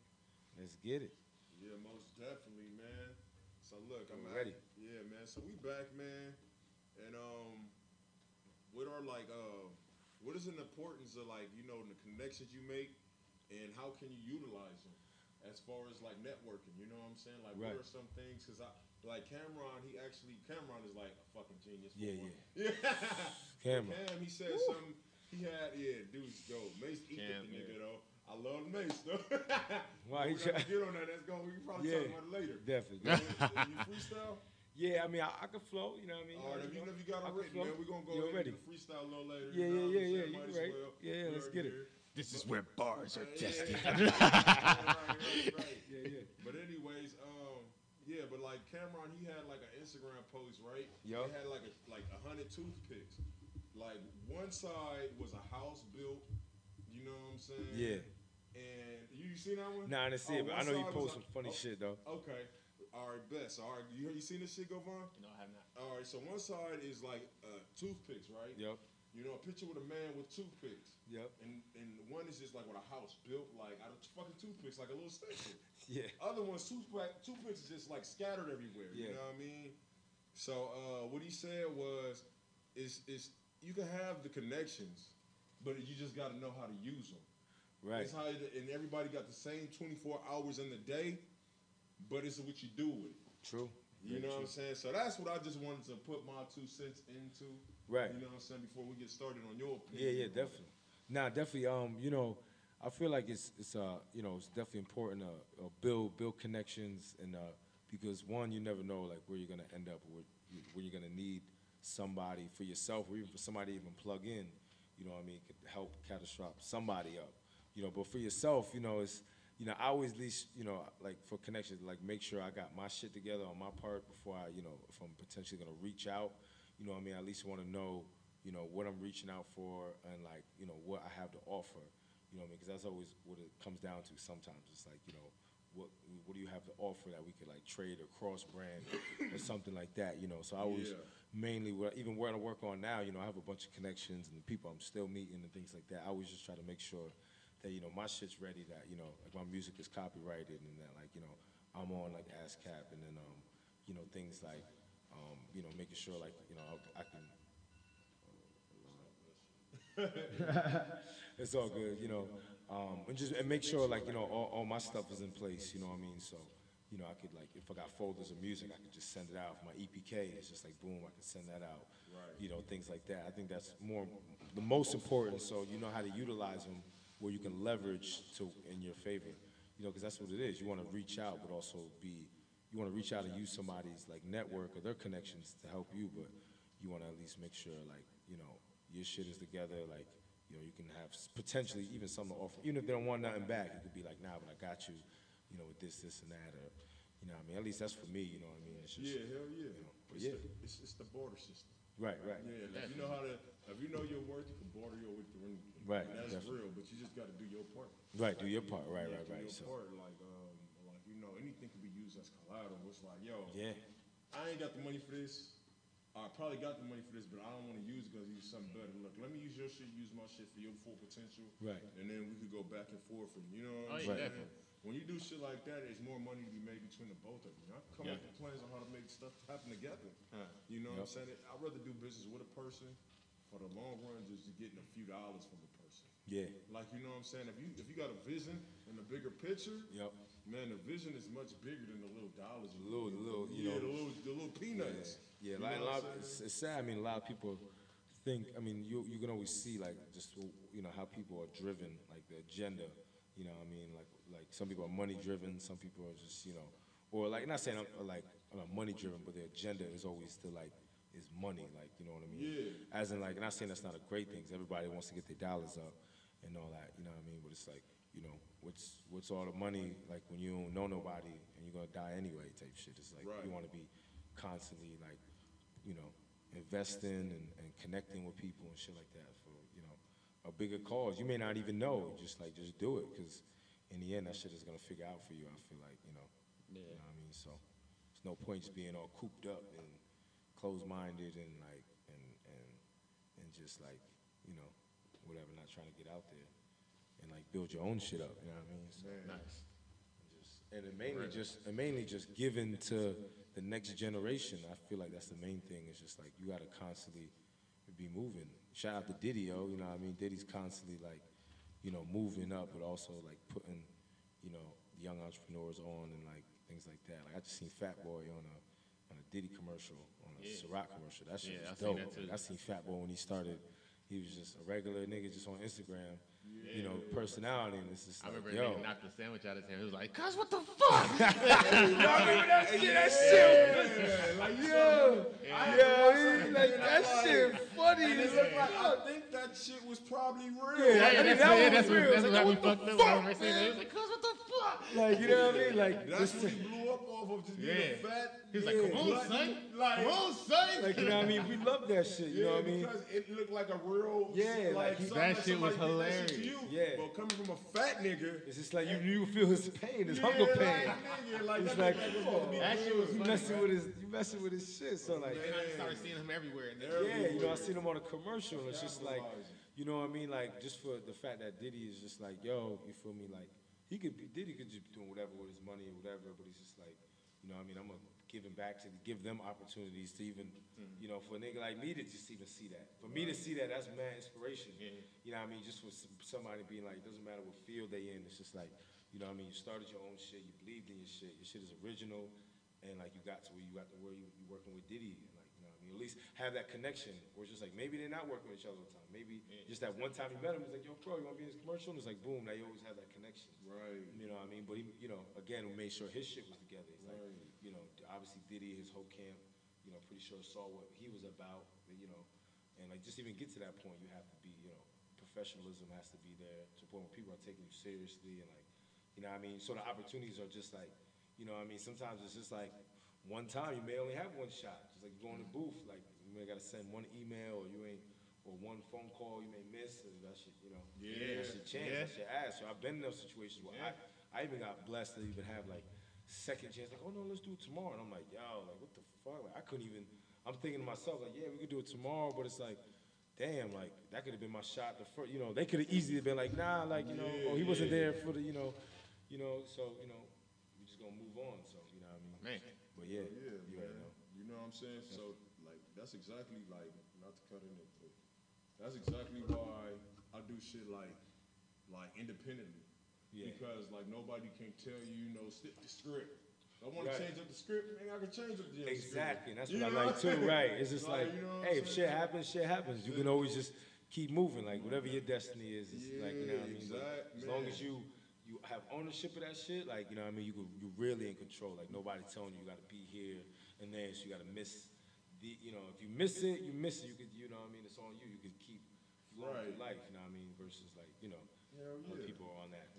Let's get it. Yeah, most definitely, man. So look, I'm ready. Yeah, man. So we back, man. And what are what is the importance of the connections you make, and how can you utilize them as far as like networking? You know what I'm saying? Like, right. What are some things? Because Cameron, Cameron is like a fucking genius. Yeah. Cameron. Cam, he said something. He had dude's dope. Mace eat the nigga though. I love Mace though. Why we got to get on that. We can probably talk about it later. Definitely. You freestyle? Yeah, I mean, I can flow, you know what I mean? All right, if you got it written, man, we're going to go ahead and freestyle a little later. Yeah, you right. well. Yeah, let's get it. This is where bars are tested. Right. Yeah. But anyways, but like Cameron, he had like an Instagram post, right? Yup. He had like 100 toothpicks. Like one side was a house built, you know what I'm saying? Yeah. And you seen that one? Nah, I didn't see it, but I know you post some funny shit though. Okay. All right, best. All right, you seen this shit go on? No, I have not. All right, so one side is like toothpicks, right? Yep. You know, a picture with a man with toothpicks. Yep. And one is just like with a house built like out of fucking toothpicks, like a little station. Yeah. Other ones, toothpicks is just like scattered everywhere. Yeah. You know what I mean? So what he said was, is you can have the connections, but you just got to know how to use them. Right. It's how and everybody got the same 24 hours in the day, but it's what you do with it. True. You know what I'm saying? So that's what I just wanted to put my 2 cents into. Right. You know what I'm saying? Before we get started on your opinion. Yeah, definitely. Nah, definitely. I feel like it's definitely important to build connections, and because one, you never know like where you're gonna end up, where you're gonna need somebody for yourself, or even for somebody to even plug in. You know what I mean? Could help catastrophe somebody up. But for yourself, it's. I always at least, like for connections, like make sure I got my shit together on my part before I, if I'm potentially gonna reach out, I mean, I at least want to know, what I'm reaching out for, and like, what I have to offer, I mean, because that's always what it comes down to sometimes. It's like, what do you have to offer that we could like trade or cross brand or something like that, So I always mainly, even where I work on now, I have a bunch of connections and the people I'm still meeting and things like that. I always just try to make sure that, my shit's ready, that, like my music is copyrighted, and that, like, I'm on, like, ASCAP, and then, things like, making sure, like, I can, it's all good, and make sure, like, all my stuff is in place, you know what I mean? So, I could, like, if I got folders of music, I could just send it out. For my EPK, it's just like, boom, I can send that out, things like that. I think that's the most important, so you know how to utilize them, where you can leverage in your favor, because that's what it is. You want to reach out, but also you want to reach out and use somebody's like network or their connections to help you, but you want to at least make sure like, your shit is together, like, you can have potentially even something to offer. Even if they don't want nothing back, you could be like, nah, but I got you, with this and that, or, what I mean? At least that's for me, you know what I mean? It's just, hell yeah. But it's the border system. Right. Yeah, if you know your worth, you can border your way through anything. Right, And that's definitely. real, but you just got to do your part. Right, do your part, right. Do your So, part, anything can be used as collateral. It's like, yo, yeah, I ain't got the money for this. I probably got the money for this, but I don't want to use it because I use something better. Look, let me use your shit, use my shit for your full potential. Right. And then we could go back and forth. And you know what I'm Oh, saying? yeah, definitely. When you do shit like that, there's more money to be made between the both of you. I come up with plans on how to make stuff happen together. You know what I'm saying? I'd rather do business with a person for the long run just to getting a few dollars from a person. yeah, Like, you know what I'm saying? If you got a vision and a bigger picture, man, the vision is much bigger than the little dollars. the little, the little peanuts. Yeah, You like know a lot. what I'm saying? It's sad. I mean, a lot of people think. I mean, you can always see like just how people are driven, like the agenda You know what I mean? Like some people are money driven, some people are just, you know, or like, not saying I'm money driven, but their agenda is always to like, is money, like, you know what I mean? Yeah. As in like, not saying that's not a great thing, 'cause everybody wants to get their dollars up and all that, you know what I mean? But it's like, you know, what's all the money, like when you don't know nobody and you're gonna die anyway type shit. It's like, Right. you wanna be constantly like, you know, investing and connecting with people and shit like that for, you know, a bigger cause. You may not even know, just do it, because in the end, that shit is gonna figure out for you. I feel like, you know, you know what I mean. So there's no point just being all cooped up and closed-minded and like and just like, you know, whatever, not trying to get out there and like build your own shit up. You know what I mean? So, Nice. and it mainly just giving to the next generation. I feel like that's the main thing. It's just like you gotta constantly be moving. Shout out to Diddy, yo. You know what I mean? Diddy's constantly like, you know, moving up, but also like putting, you know, young entrepreneurs on and like things like that. Like I just seen Fat Boy on a Diddy commercial, on a Ciroc commercial. That shit was I seen dope. that too. Like, I seen Fat Boy when he started. He was just a regular nigga just on Instagram, you know, personality, and it's just I like, remember yo. nigga knocked the sandwich out of his hand. He was like, "Cuz, what the fuck?" That shit, like, yo, like, that shit funny And as it looked like, fuck. I think that shit was probably real. That was real. That's Like, what we what the fucked up. fuck, I remember saying that. He was like, "Cuz, what the fuck?" Like, you know what I mean? Like, That's this, what he blew up off of, just being a fat. He was like, "Come on, glutton, son. like, Come on, son." like, you know what I mean? We love that shit, you know what I mean? Because it looked like a real, Yeah, like, something that shit was somebody did that shit to hilarious. you. Yeah. But coming from a fat nigga, It's just like you feel his pain, his yeah, hunger pain. like, nigga, like, It's that like, nigga was supposed to be That shit was You funny, messing bro. with his shit, so like, And I started seeing him everywhere. And then, yeah, you know, I seen him on a commercial, and it's just like, you know what I mean? Like, just for the fact that Diddy is just like, yo, you feel me? Like, Diddy could just be doing whatever with his money or whatever, but he's just like, you know what I mean? I'm gonna give them opportunities to even, you know, for a nigga like me to just even see that. For me to see that, that's mad inspiration. You know what I mean? Just for somebody being like, it doesn't matter what field they in, it's just like, you know what I mean? You started your own shit, you believed in your shit is original, and like you got to where you working with Diddy, and like, you know what I mean? At least have that connection, where it's just like, maybe they're not working with each other all the time. Maybe just that one time you met him, it's like, yo, bro, you wanna be in this commercial? And it's like, boom, now you always have that connection. Right. You know what I mean? But he, you know, again, we made sure his shit was together. It's like, Right. you know, obviously Diddy, his whole camp, you know, pretty sure saw what he was about, you know, and like just even get to that point, you have to be, you know, professionalism has to be there to the point where people are taking you seriously and like, you know what I mean? So the opportunities are just like, you know what I mean? Sometimes it's just like one time you may only have one shot. Just like you go in the booth, like you may gotta send one email or or one phone call you may miss, and that shit, you know, that's your chance, that's your ass. So I've been in those situations where I even got blessed to even have like second chance, like, oh no, let's do it tomorrow. And I'm like, yo, like what the fuck? Like I couldn't even, I'm thinking to myself, like, yeah, we could do it tomorrow, but it's like, damn, like that could have been my shot the first, you know, they could have easily been like, nah, like, you know, oh, he wasn't there for the, you know, so, you know, we just gonna move on. So, you know what I mean? man, But yeah, Yeah, you man. already know. You know what I'm saying? So, like, that's exactly, like, not to cut in it, but that's exactly why I do shit like independently. Yeah. Because, like, nobody can tell you, you know, stick the script. If I want Right. to change up the script, man, I can change up the damn script. Exactly, and that's You what I know like too, saying? right? It's just like, you know what hey, I'm if saying? shit happens. You can always just keep moving, like whatever your destiny is. It's like, you know what I mean? But exact- as long man. as you have ownership of that shit, like, you know what I mean? You really in control. Like nobody telling you got to be here and there, so you got to miss the, you know, if you miss it, you miss it. You could, you know what I mean? It's on you. You could keep flowing Right. through life, you know what I mean? Versus like, you know, Hell other yeah. people are on that.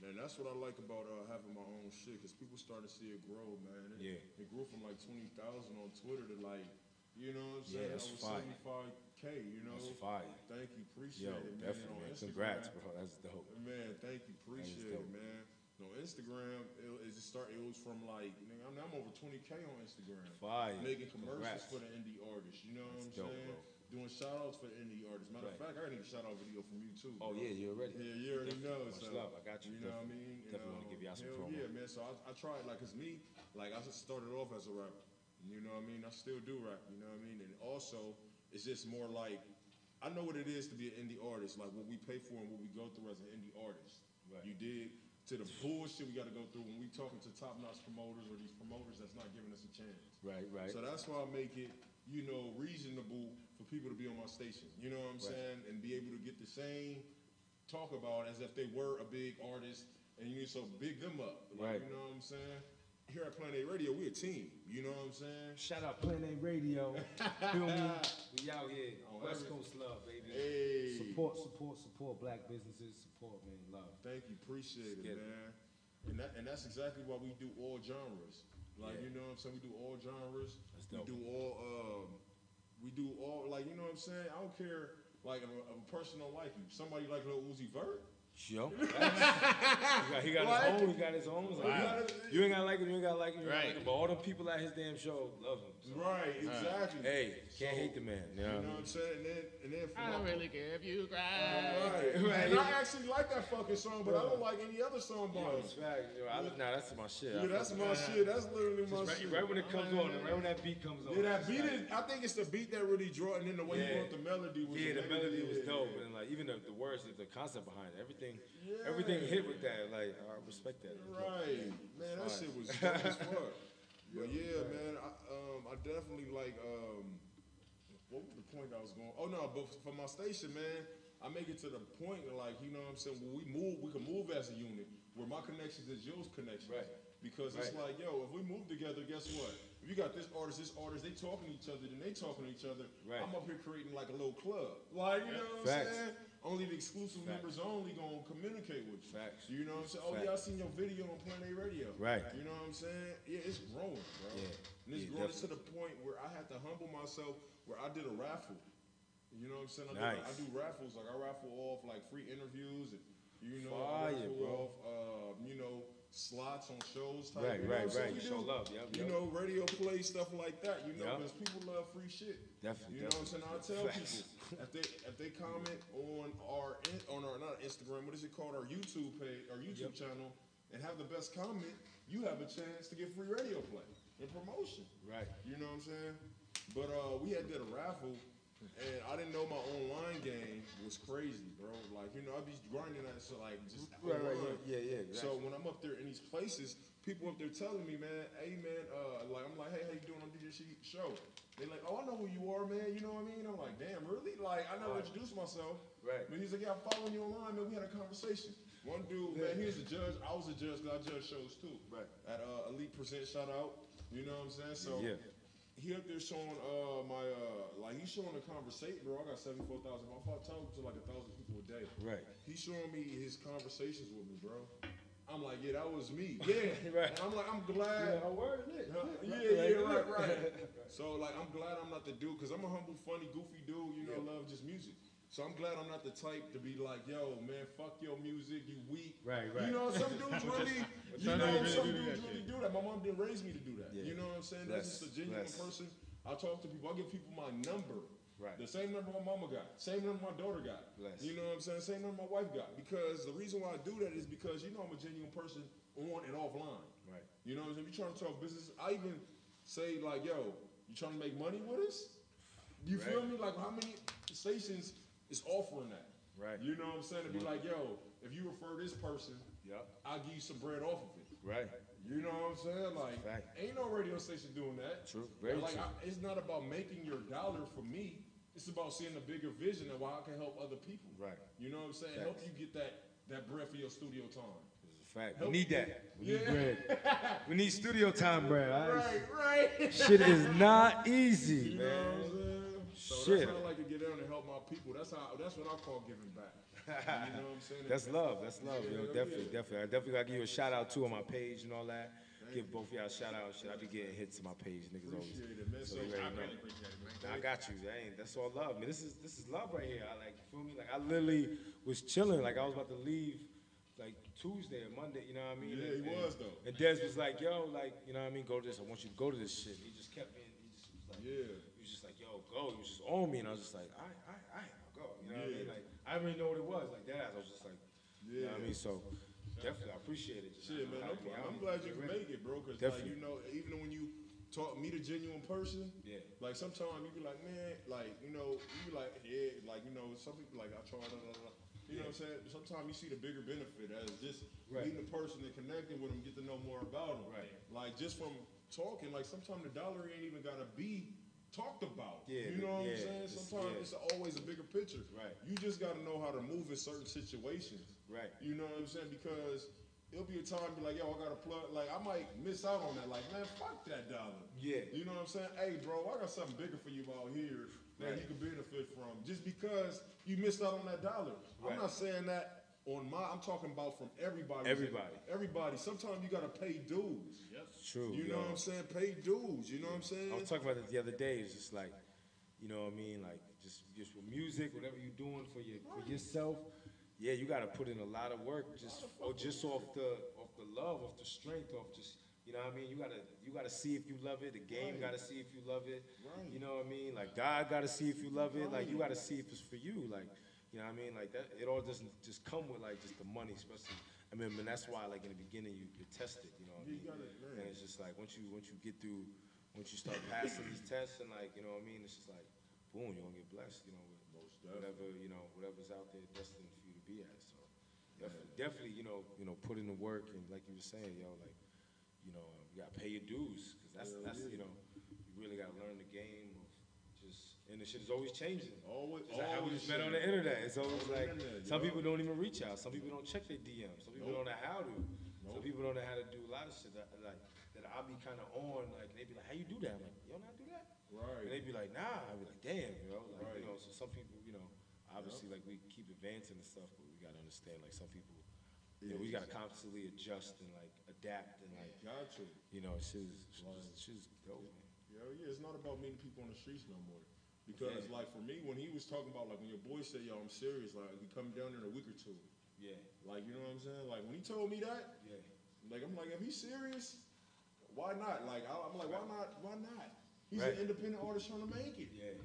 And that's what I like about having my own shit, because people starting to see it grow, man. It grew from like 20,000 on Twitter to like, you know what I'm saying? that's Over fire. 75K, you know? That's fire. Thank you, appreciate Yo, it, man. definitely, And on man. Instagram- Congrats, bro. That's dope. Man, thank you, appreciate dope. it, man. On Instagram, it was from like, nigga, I'm over 20K on Instagram. Fire. Making commercials Congrats. for the indie artists, you know That's what I'm dope, saying? bro. Doing shout outs for the indie artists. Matter of Right. fact, I need a shout out video from you too. Oh bro. yeah, you already. Yeah, you already know. Much So, love. I got you. You know what I mean? Definitely want to give y'all some hell promo. Yeah, man. So I tried, like, cause me, like, I just started off as a rapper. You know what I mean? I still do rap. You know what I mean? And also, it's just more like, I know what it is to be an indie artist. Like what we pay for and what we go through as an indie artist. Right. You dig? To the bullshit we got to go through when we talking to top-notch promoters or these promoters that's not giving us a chance. Right. So that's why I make it, you know, reasonable for people to be on my station. You know what I'm saying? And be able to get the same talk about as if they were a big artist, and you need to big them up. Like, Right. You know what I'm saying? Here at Planet A Radio, we a team. You know what I'm saying? Shout out Planet Radio. Feel me? We out here. West Coast love, baby. Hey. Support black businesses. Support, man. Love. Thank you, appreciate it, Get it. man. And that's exactly why we do all genres. Like you know what I'm saying, we do all genres. That's We dope. do all like you know what I'm saying. I don't care like if a person don't like you. Somebody like Lil Uzi Vert. Yo. he got his own. He got his own. Like, you ain't gotta like him. You ain't gotta like him. You Right. like him. But all them people at his damn show love him. So. Right, exactly. Hey, can't hate the man. You know You know what I'm saying? And then for I don't really care if you cry. Right. And I actually like that fucking song, but I don't like any other song by him. That's my shit. Yeah, that's my shit. That's literally my shit. Right when it comes on, right when that beat comes on. Yeah, that beat is. I think it's the beat that really draw, and then the way he wrote the melody was. Yeah, the melody was dope, yeah. and like even the words, the concept behind it, everything hit with that. Like I respect that. Right, man, that shit was dope as fuck. But yeah, man, I definitely like. What was the point I was going? Oh no, but for my station, man, I make it to the point like you know what I'm saying. When we can move as a unit. Where my connections is yours connections. Right. Because it's like, yo, if we move together, guess what? If you got this artist, they talking to each other, then they talking to each other. Right. I'm up here creating like a little club. Like, you know what I'm Facts. saying? Only the exclusive members only gonna communicate with you. Facts. You know what I'm saying? Oh yeah, I seen your video on Planet A Radio. Right. You know what I'm saying? Yeah, it's growing, bro. Yeah. And it's growing to the point where I had to humble myself where I did a raffle. You know what I'm saying? I do raffles, like I raffle off like free interviews and you know, I raffle off you know, slots on shows type. Right, you know right, what I'm right. saying? Show love, yep, You yep. know, radio play, stuff like that, you know, Yep. because people love free shit. Definitely, You know what I'm saying? I tell Facts. people if they comment on our not Instagram, what is it called, our YouTube page, our YouTube channel, and have the best comment, you have a chance to get free radio play and promotion. Right. You know what I'm saying? But we had did a raffle, and I didn't know my online game was crazy, bro. Like, you know, I'd be grinding that so like just online. Yeah, exactly. So when I'm up there in these places, people up there telling me, man, hey man, like I'm like, hey, how you doing? I'm doing your show. They like, oh, I know who you are, man. You know what I mean? I'm like, damn, really? Like, I never introduced myself. Right. But he's like, yeah, I'm following you online, man. We had a conversation. One dude, man, he was a judge. I was a judge because I judge shows too. Right. At Elite Present, shout out. You know what I'm saying? So he up there showing like he's showing a conversation, bro. I got 74,000. I'm talking to like 1,000 people a day. Right. He's showing me his conversations with me, bro. I'm like, yeah, that was me. Yeah. Right. And I'm like, I'm glad. Yeah, word lit. Right. So like, I'm glad I'm not the dude, cause I'm a humble, funny, goofy dude. You know, love just music. So I'm glad I'm not the type to be like, yo, man, fuck your music, you weak. Right. You know, some dudes really, some dudes really do that. My mom didn't raise me to do that. Yeah. You know what I'm saying? That's just a genuine person. I talk to people. I give people my number. Right. The same number my mama got. Same number my daughter got. Bless. You know what I'm saying? Same number my wife got. Because the reason why I do that is because, you know, I'm a genuine person on and offline. Right. You know what I'm saying? If you're trying to talk business, I even say like, yo, you trying to make money with us? You feel me? Like how many stations is offering that? Right. You know what I'm saying? To be like, yo, if you refer this person, I'll give you some bread off of it. Right. You know what I'm saying? Like, ain't no radio station doing that. True. Very like, true. It's not about making your dollar for me. It's about seeing a bigger vision and how I can help other people. Right. You know what I'm saying? Help you get that bread for your studio time. It's a fact. We need that. We need bread. We need studio time bread. Right. Shit is not easy, You know what I'm saying? So that's how I like to get down and help my people. That's what I call giving back. You know what I'm saying? That's love. You know, definitely. I definitely gotta give you a shout out too on my page and all that. Give both of y'all a shout out and shit. I be getting hits to my page, niggas always. Appreciate it, man. So you already know. Nah, I got you. That's all love, man. This is love right here. I like, you feel me? Like I literally was chilling. Like I was about to leave like Tuesday or Monday, you know what I mean? Yeah, he was though. And Des was like, yo, like, you know what I mean? Go to this. I want you to go to this shit. He just kept me. He just was like, he was just like, yo, go. He was just on me, and I was just like, I'll go. You know what I mean? Like I didn't really know what it was. Like that, I was just like, you know what I mean? So. Definitely, I appreciate it. Shit, man, I'm glad you can make it, bro. Cause like, you know, even when you meet a genuine person, like sometimes you be like, man, like, you know, you be like, yeah, like, you know, some people like I tried, you know what I'm saying? Sometimes you see the bigger benefit as just meeting a person and connecting with them, get to know more about them. Right. Like just from talking, like sometimes the dollar ain't even gotta be talked about. Yeah, you know what I'm yeah, saying? it's- Sometimes yeah. it's always a bigger picture. Right. You just got to know how to move in certain situations. Right. You know what I'm saying? Because it'll be a time be like, yo, I got to plug. Like, I might miss out on that. Like, man, fuck that dollar. Yeah. You know what I'm saying? Hey, bro, I got something bigger for you out here that Right. you can benefit from. Just because you missed out on that dollar. Right. I'm not saying that I'm talking about from everybody. Everybody. Everybody. Sometimes you got to pay dues. True. You know what I'm saying? Pay dues. You know what I'm saying? I was talking about it the other day. It's just like, you know what I mean? Like just with music, whatever you're doing for yourself. Yeah, you got to put in a lot of work just off the love, off the strength, off just. You know what I mean? You gotta see if you love it. The game gotta see if you love it. Right. You know what I mean? Like God gotta see if you love it. Like you gotta see if it's for you. Like, you know what I mean? Like that. It all doesn't just come with like just the money, especially. I mean, and that's why like in the beginning you're tested. You know what I mean? You gotta, man. And it's just like once you get through, once you start passing these tests and like you know what I mean, it's just like boom, you're gonna get blessed. You know, with Most definitely. whatever's out there destined for you to be at. So definitely, you know, put in the work and like you were saying, yo, like. You know, you gotta pay your dues because that's you know, you really gotta learn the game of just, and the shit is always changing. Always, Just like how we always just met on the changing. internet. It's always On the like internet, some yo. people don't even reach out. Some people don't check their DMs. Some people Nope. don't know how to. Some Nope. people don't know how to do a lot of shit that I'll be kind of on. Like they be like, how you do that? I'm like, you don't know how to do that? And they Right. be like, nah. I be like, damn, you know, like Right. you know. So some people, you know, obviously like we keep advancing and stuff, but we gotta understand like some people. You know, we gotta constantly adjust and like adapt and like Got you. you know, she's dope, man. Yeah, it's not about meeting people on the streets no more. Because like for me, when he was talking about like when your boy said, yo, I'm serious, like we coming down there in a week or two. Yeah, Like, you know what I'm saying? Like when he told me that, yeah, like I'm like, if he's serious, why not? Like I'm like, why not? Why not? He's Right. an independent artist trying to make it. yeah.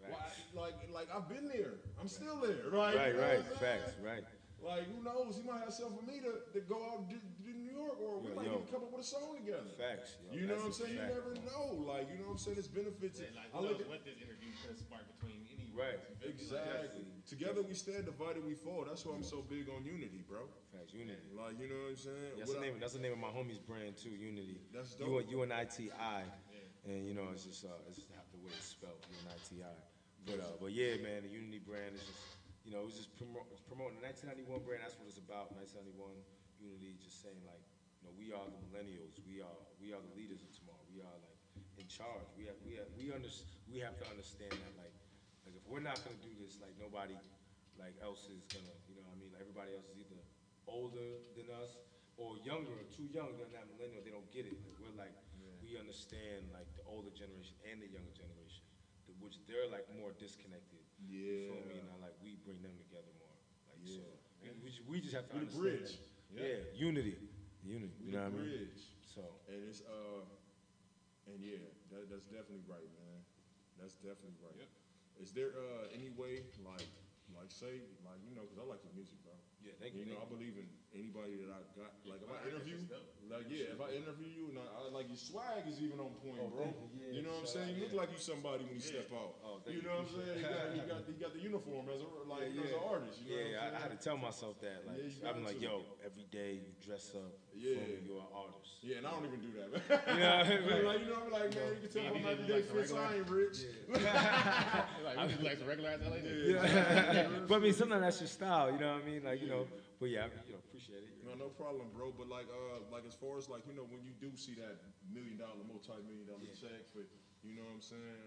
Why, Facts. like I've been there. I'm still there. Right, Right, you know right, what I'm saying? facts, right. Like who knows? He might have something for me to go out and do New York, or we Yo, might yo. even come up with a song together. Facts. Yo, You know what I'm that's a saying? You fact. never know. Like, you know what I'm saying? It's benefits. And like, I who look knows at what this interview could spark between any Right. exactly. Together we stand, divided we fall. That's why I'm so big on unity, bro. Facts. Unity. Like, you know what I'm saying? That's the name of my homie's brand too. Unity. That's dope. UNITI, and you know it's just the way it's spelled. UNITI. But yeah, man, the Unity brand is just. You know, it was just promoting the 1991 brand. That's what it's about. 1991 Unity, just saying like, you know, we are the millennials. We are the leaders of tomorrow. We are like in charge. We have to understand that like if we're not gonna do this, like nobody like else is gonna. You know what I mean? Like everybody else is either older than us or younger, or too young. They're not millennial. They don't get it. Like we're like we understand like the older generation and the younger generation, which they're like more disconnected. Yeah. Feel me? And I, like we bring them together more. Like Yeah. so, we just have to We the understand. bridge. that. Yeah, unity. We You know the what I mean? bridge. So And it's and yeah, that's definitely right, man. That's definitely right. Yep. Is there any way like say like you know because I like your music, bro. yeah, thank You you. know, I believe in anybody that I got. Like, if I interview, if I interview you, and I like your swag is even on point, bro. thank you. Yeah, You know what I'm shout saying? out, You look yeah. like you somebody when you step out. Oh, thank You know what I'm saying? He got the uniform as a as an artist. You know Yeah, what I'm I had saying? to tell myself that. Like, Yeah, you I'm got like, to. yo, every day you dress up. Yeah. Feel me, you're an artist. Yeah, and I don't even do that, man. You know, right. Like, you know, I'm like, man, you can tell Yeah, how he my just everyday like fits. regular. I ain't rich. Like, we just like some regular ass LA niggas. Yeah. But I mean, sometimes that's your style. You know what I mean? Like, you know. But yeah, you know, appreciate it. No problem, bro. But like as far as like you know, when you do see that $1 million, multi-million-dollar check for, you know what I'm saying?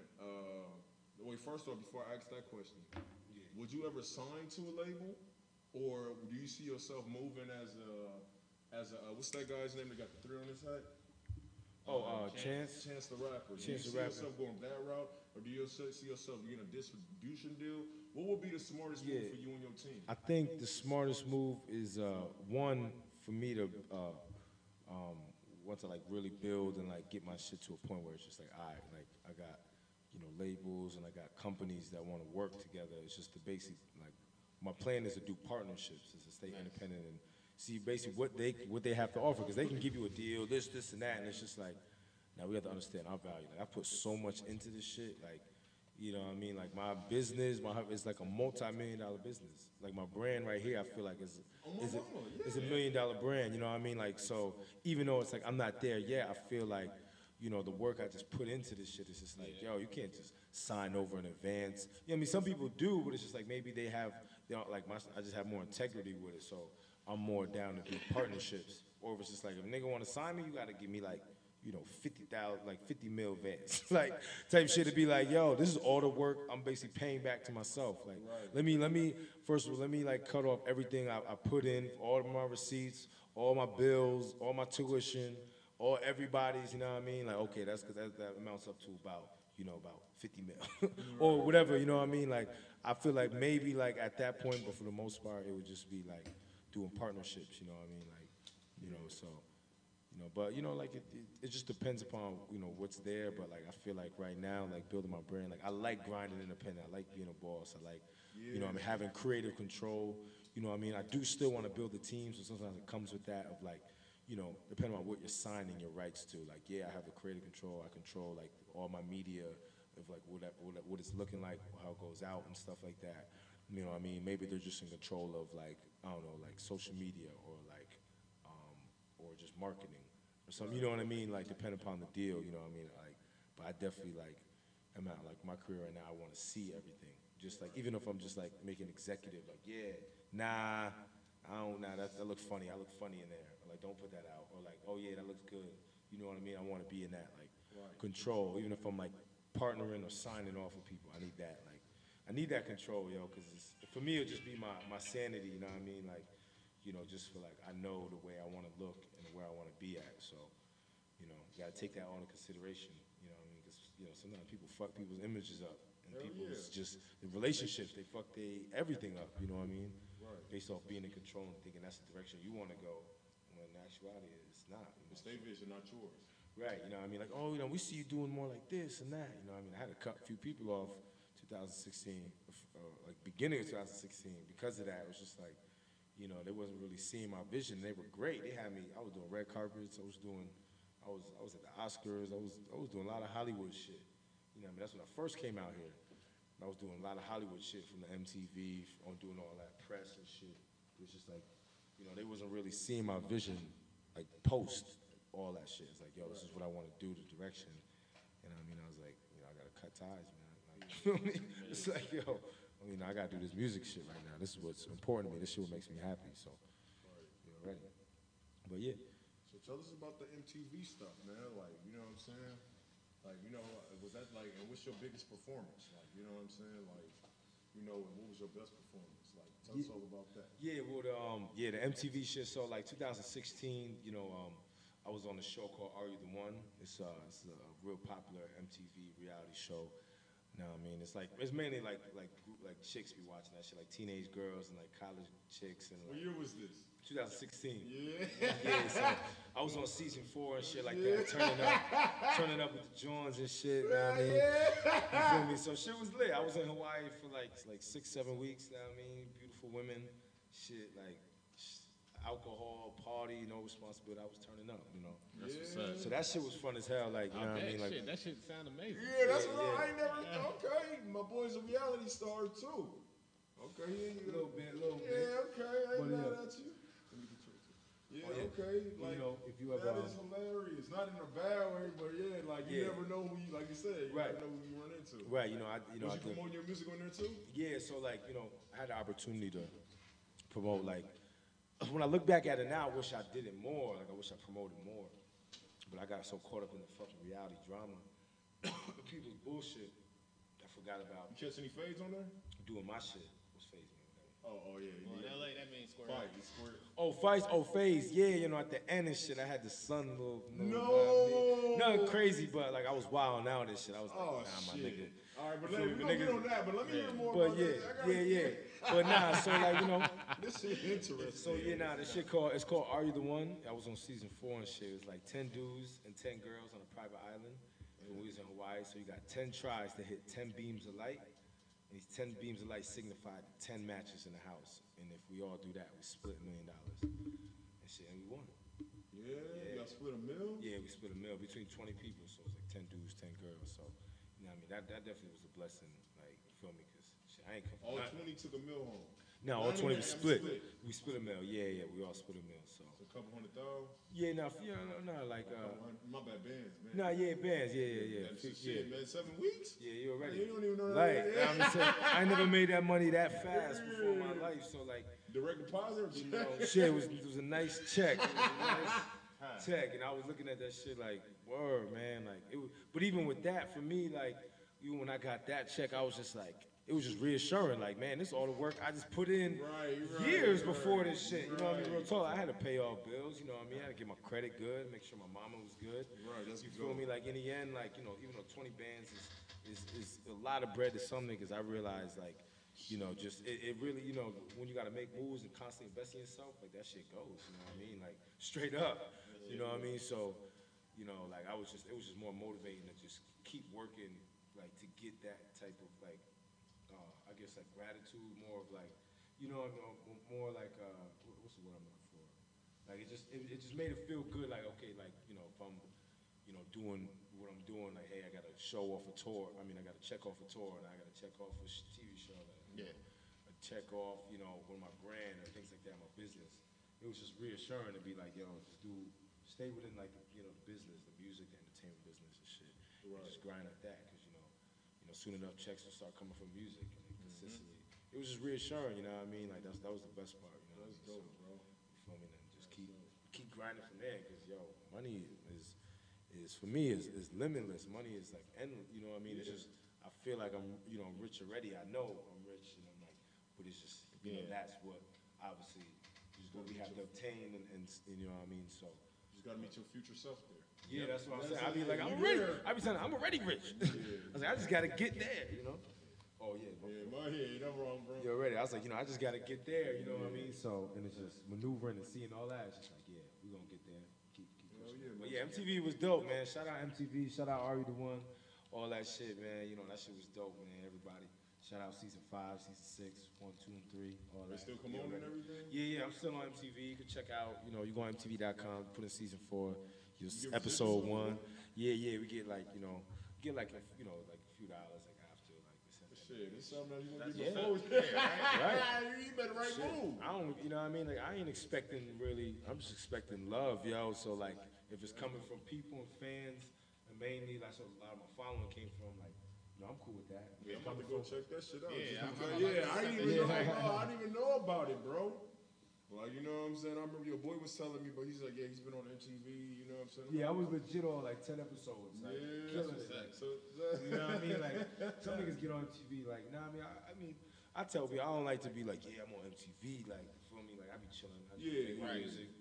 Wait, first off, before I ask that question, would you ever sign to a label, or do you see yourself moving as a what's that guy's name that got the 3 on his hat? Chance. Chance the Rapper. Do you Chance the see Rapper. yourself going that route, or do you see yourself getting a distribution deal? What would be the smartest move for you and your team? I think the smartest move is one for me to want to like really build and like get my shit to a point where it's just like, all right, like I got labels and I got companies that want to work together. It's just the basic like my plan is to do partnerships, is to stay independent and see basically what they have to offer because they can give you a deal, this and that, and it's just like now we have to understand our value. Like I put so much into this shit, like. You know what I mean? Like my business, it's like a multi-million-dollar business. Like my brand right here, I feel like is $1 million brand. You know what I mean? Like so, even though it's like I'm not there yet, I feel like you know, the work I just put into this shit is just like, yo, you can't just sign over in advance. You know, I mean, some people do, but it's just like maybe they have, you know, like I just have more integrity with it, so I'm more down to do partnerships. Or if it's just like, if a nigga want to sign me, you got to give me like, you know, 50,000, like 50 mil advance, like type shit to be like, yo, this is all the work I'm basically paying back to myself. Like, let me first of all, let me like cut off everything I put in, all of my receipts, all my bills, all my tuition, all everybody's, you know what I mean? Like, okay, that's because that amounts up to about, you know, about 50 mil or whatever, you know what I mean? Like, I feel like maybe like at that point, but for the most part, it would just be like doing partnerships, you know what I mean? Like, you know, so. You know, but you know, like it just depends upon, you know, what's there. But like I feel like right now, like building my brand, like I like grinding independent. I like being a boss. I like, you know, I mean, having creative control. You know, what I mean, I do still want to build a team. So sometimes it comes with that of like, you know, depending on what you're signing your rights to. Like, yeah, I have the creative control. I control like all my media of like what it's looking like, how it goes out and stuff like that. You know, what I mean, maybe they're just in control of like, I don't know, like social media or like, or just marketing or something, you know what I mean? Like, depending upon the deal, you know what I mean? Like, but I definitely, like, I'm at, like, my career right now, I want to see everything. Just, like, even if I'm just, like, making executive, like, yeah, nah, that looks funny. I look funny in there. Or, like, don't put that out. Or, like, oh, yeah, that looks good. You know what I mean? I want to be in that, like, control. Even if I'm, like, partnering or signing off with people, I need that, like, I need that control, yo, because for me, it'll just be my sanity, you know what I mean? Like, you know, just for like, I know the way I want to look and where I want to be at. So, you know, you got to take that all into consideration. You know what I mean? Because, you know, sometimes people fuck people's images up. And people's just, the relationships, they fuck everything up, you know what I mean? Based off being in control and thinking that's the direction you want to go. When in actuality, it's not. You know? It's their vision, not yours. Right, you know what I mean? Like, oh, you know, we see you doing more like this and that. You know what I mean? I had to cut a few people off 2016, like beginning of 2016. Because of that, it was just like, you know, they wasn't really seeing my vision. They were great. They had me. I was doing red carpets. I was at the Oscars. I was doing a lot of Hollywood shit. You know, what I mean, that's when I first came out here. I was doing a lot of Hollywood shit from the MTV, on doing all that press and shit. It was just like, you know, they wasn't really seeing my vision, like post all that shit. It's like, yo, this is what I want to do, the direction. And I mean, I was like, you know, I gotta cut ties, man. Like, you know what I mean? It's like, yo. I mean, I gotta do this music shit right now. This is what's important to me. This shit what makes me happy. So, you know, ready. But yeah. So tell us about the MTV stuff, man. Like, you know what I'm saying? Like, you know, was that like, and what's your biggest performance? Like, you know what I'm saying? Like, you know, and what was your best performance? Like, tell us all about that. Yeah, well, the MTV shit. So like 2016, you know, I was on a show called Are You the One? It's a real popular MTV reality show. You know what I mean? It's mainly like chicks be watching that shit, like teenage girls and like college chicks and like, What year was this? 2016. Yeah. Yeah, so I was on season 4 and shit like that, turning up with the Johns and shit, you know what I mean? You feel me? So shit was lit. I was in Hawaii for like 6-7 weeks, you know what I mean? Beautiful women, shit, like alcohol, party, no responsibility. I was turning up, you know. That's what's up. So that shit was fun as hell, like, you know what I mean? Like, That shit sound amazing. Yeah, that's what I ain't never. Okay, my boy's a reality star too. Okay, a little bit. Yeah, okay, I ain't mad at you. Yeah, okay. Like, you know, if you ever, that is hilarious. Not in a bad way, but yeah, like you never know who you, like you said, you never know who you run into. Right, you know, Was you promoting your music on there too? Yeah, so like, you know, I had the opportunity to promote, like, when I look back at it now, I wish I did it more. Like, I wish I promoted more. But I got so caught up in the fucking reality drama, the people's bullshit, I forgot about You catch any fades on there? doing my shit. What's phase me? Oh yeah. Well, in LA, that means square. Fight, it's square. Oh, fights, phase, yeah, you know, at the end and shit, I had the sun little, No. nothing crazy, but like I was wilding out and shit. I was like, Oh nah, my shit. nigga. All right, but we're gonna get on that. But let me hear more But about that. I gotta yeah. But nah, so like, you know, This shit interesting. so yeah, nah, this shit it's called Are You the One? I was on season 4 and shit. It was like 10 dudes and 10 girls on a private island. And we was in Hawaii, so you got 10 tries to hit 10 beams of light. And these 10 beams of light signified 10 matches in the house. And if we all do that, we split $1 million. And shit, and we won. Yeah, y'all split a meal? Yeah, we split a meal between 20 people, so it was like 10 dudes, 10 girls. So, you know what I mean? That definitely was a blessing, like, you feel me? Because shit, I ain't come All 20 took a meal home. No, all 20 was split. We split a mill. Yeah, we all split a mill. So. A couple $100,000. Yeah, no, like. My bad, bands, man. No, yeah, bands, yeah. Shit, man, 7 weeks. Yeah, you already. You don't even know that. Like, I'm just saying, I never made that money that fast before in my life. So like, direct deposit. you know, shit, it was a nice check. It was a nice check, and I was looking at that shit like, word, man, like it was. But even with that, for me, like, even when I got that check, I was just like. It was just reassuring, like, man, this is all the work I just put in years before this shit. You know what I mean? Real talk, I had to pay off bills, you know what I mean? I had to get my credit good, make sure my mama was good. Right, that's you feel me? Like, in the end, like, you know, even though 20 bands is a lot of bread to some niggas, I realized, like, you know, just, it really, you know, when you gotta make moves and constantly invest in yourself, like, that shit goes, you know what I mean? Like, straight up, you know what I mean? So, you know, like, it was just more motivating to just keep working, like, to get that type of, like, I guess like gratitude, more of like, you know, more like what's the word I'm looking for? Like it just made it feel good. Like okay, like you know, if I'm, you know, doing what I'm doing, like hey, I got to show off a tour. I mean, I got to check off a tour, and I got to check off a TV show. Like, I check off, you know, with my brand or things like that, my business. It was just reassuring to be like, yo, just stay within like you know the business, the music, the entertainment business and shit. Right. And just grind at that because you know, soon enough checks will start coming from music. Consistently. It was just reassuring, you know what I mean? Like that was the best part, you know. That's dope, bro. You feel me? And just keep grinding from there, cause yo, money is for me is limitless. Money is like endless, you know what I mean? It's just I feel like I'm rich already. I know I'm rich, and I'm like, but it's just you know that's what obviously is what we have to obtain, and you know what I mean? So you just gotta meet your future self there. Yeah, that's what I'm saying. I be like, I'm ready. I be saying I'm already rich. I was like, I just gotta get there, you know. Oh yeah, my head, I'm wrong, bro. You're ready. I was like, you know, I just gotta get there, you know what I mean? So, and it's just maneuvering and seeing all that. It's just like, yeah, we're gonna get there. Keep pushing. But yeah, MTV was dope, man. Shout out MTV. Shout out Ari the One. All that shit, man. You know, that shit was dope, man. Everybody. Shout out season 5, season 6, 1, 2, and 3. All that. They still come on and everything? Yeah, I'm still on MTV. You can check out. You know, you go on MTV.com. Put in season 4. Episode 1. Yeah. We get like, you know, like a few dollars like after like this. Shit, it's something that you want to get before. Right. You better write move. I don't, you know what I mean? Like I ain't expecting really. I'm just expecting love, yo. So like, if it's coming from people and fans, and mainly that's what a lot of my following came from. Like, you know, I'm cool with that. Yeah, I'm about to go check that shit out. I didn't even know about it, bro. Like, you know what I'm saying? I remember your boy was telling me, but he's like, yeah, he's been on MTV, you know what I'm saying? Yeah, I was legit on like 10 episodes. Like, killing it. You know what I mean? Like, some niggas get on MTV, like, nah, I mean, I tell people, I don't like to be like, yeah, I'm on MTV, like, you feel me? Like, I be chilling. I just make music.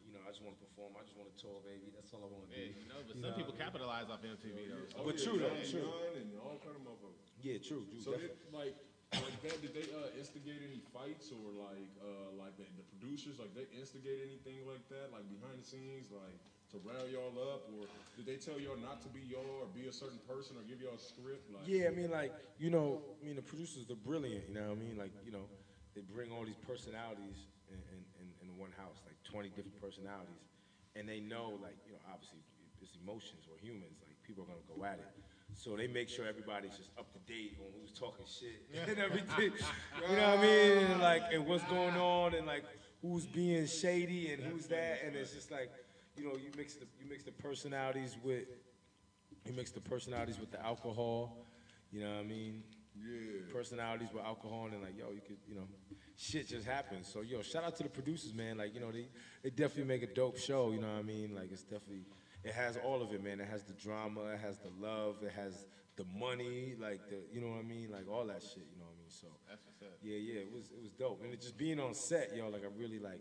You know, I just want to perform. I just want to tour, baby. That's all I want to do. You know, but some people capitalize off MTV, though. But true, though. True. And all kind of motherfuckers. Yeah, true. So, did they instigate any fights or like the producers, like they instigate anything like that, like behind the scenes, like to rile y'all up, or did they tell y'all not to be y'all or be a certain person or give y'all a script? Like, yeah, I mean, like, you know, the producers, they're brilliant, you know what I mean? Like, you know, they bring all these personalities in one house, like 20 different personalities, and they know, like, you know, obviously it's emotions, we're humans, like people are gonna go at it. So they make sure everybody's just up to date on who's talking shit and everything. You know what I mean? And like, and what's going on, and like who's being shady and who's that. And it's just like, you know, you mix the personalities with the alcohol. You know what I mean? Yeah. Personalities with alcohol, and like, yo, you could, you know, shit just happens. So yo, shout out to the producers, man. Like, you know, they definitely make a dope show. You know what I mean? Like, it's definitely. It has all of it, man. It has the drama, it has the love, it has the money, like you know what I mean? Like all that shit, you know what I mean? So that's what's up. Yeah, it was dope. And it just being on set, yo, like I really like,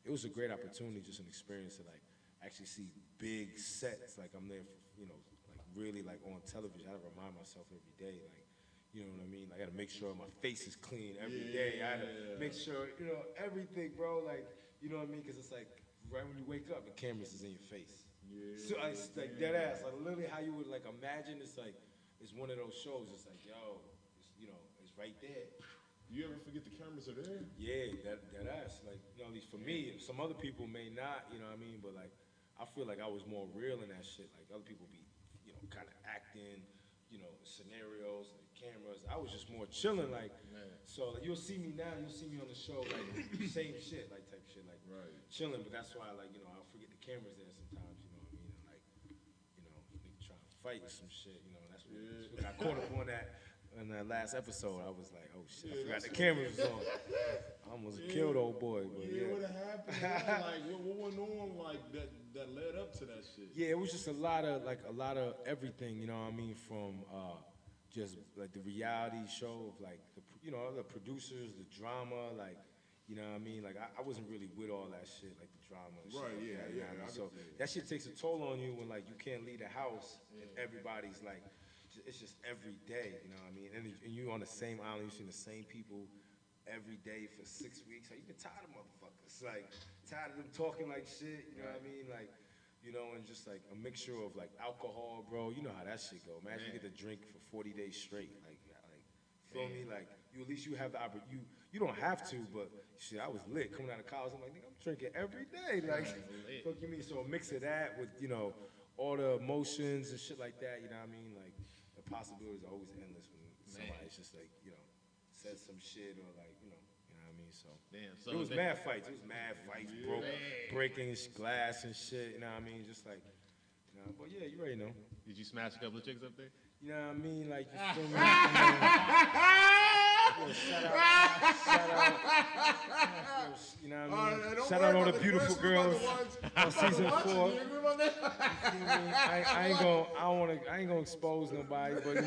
it was a great opportunity, just an experience to like actually see big sets. Like I'm there for, you know, like really like on television. I had to remind myself every day, like, you know what I mean? Like I gotta make sure my face is clean every day. I gotta make sure, you know, everything, bro. Like, you know what I mean? Cause it's like right when you wake up, the cameras is in your face. So it's like dead ass, like literally how you would like imagine. It's like it's one of those shows. It's like yo, it's, you know, it's right there. You ever forget the cameras are there? Yeah, that ass. Like, you know, at least for me, some other people may not. You know what I mean? But like, I feel like I was more real in that shit. Like other people be, you know, kind of acting, scenarios, like cameras. I was just more chilling, like. So like, you'll see me now. You'll see me on the show, like same shit, like type shit, like chilling. But that's why, like, I'll forget the cameras there sometimes. You know what I mean? And like, nigga trying to fight some shit. That's what got caught up on that. In that last episode, I was like, oh shit, I forgot the cameras was on. I almost killed old boy. But what happened? Like, what went on like that led up to that shit? Yeah, it was just a lot of everything, you know what I mean, from just like the reality show of like the producers, the drama, like, you know what I mean? Like I wasn't really with all that shit, like the drama and shit. Right, Like that, you know what I mean? So that shit takes a toll on you when like you can't leave the house and everybody's like, it's just every day, you know what I mean? And you on the same island, you seeing the same people every day for 6 weeks. Like, you get tired of motherfuckers. Like, tired of them talking like shit, you know what I mean? Like, and just like a mixture of like alcohol, bro. You know how that shit go. Imagine you get to drink for 40 days straight. Like feel me? Like, at least you have the opportunity. You don't have to, but shit, I was lit coming out of college. I'm like, nigga, I'm drinking every day. Like, fuck you mean? So a mix of that with, all the emotions and shit like that, you know what I mean? Like, the possibilities are always endless when somebody's just like, says some shit or like, you know what I mean? So, so it was mad fights. It was mad fights, breaking glass and shit, you know what I mean? Just like, but yeah, you already know. Did you smash a couple of chicks up there? You know what I mean? Like, you feel me? Shout out. You know what I mean? Shout out all the beautiful girls on season 4. I ain't gonna expose nobody, but you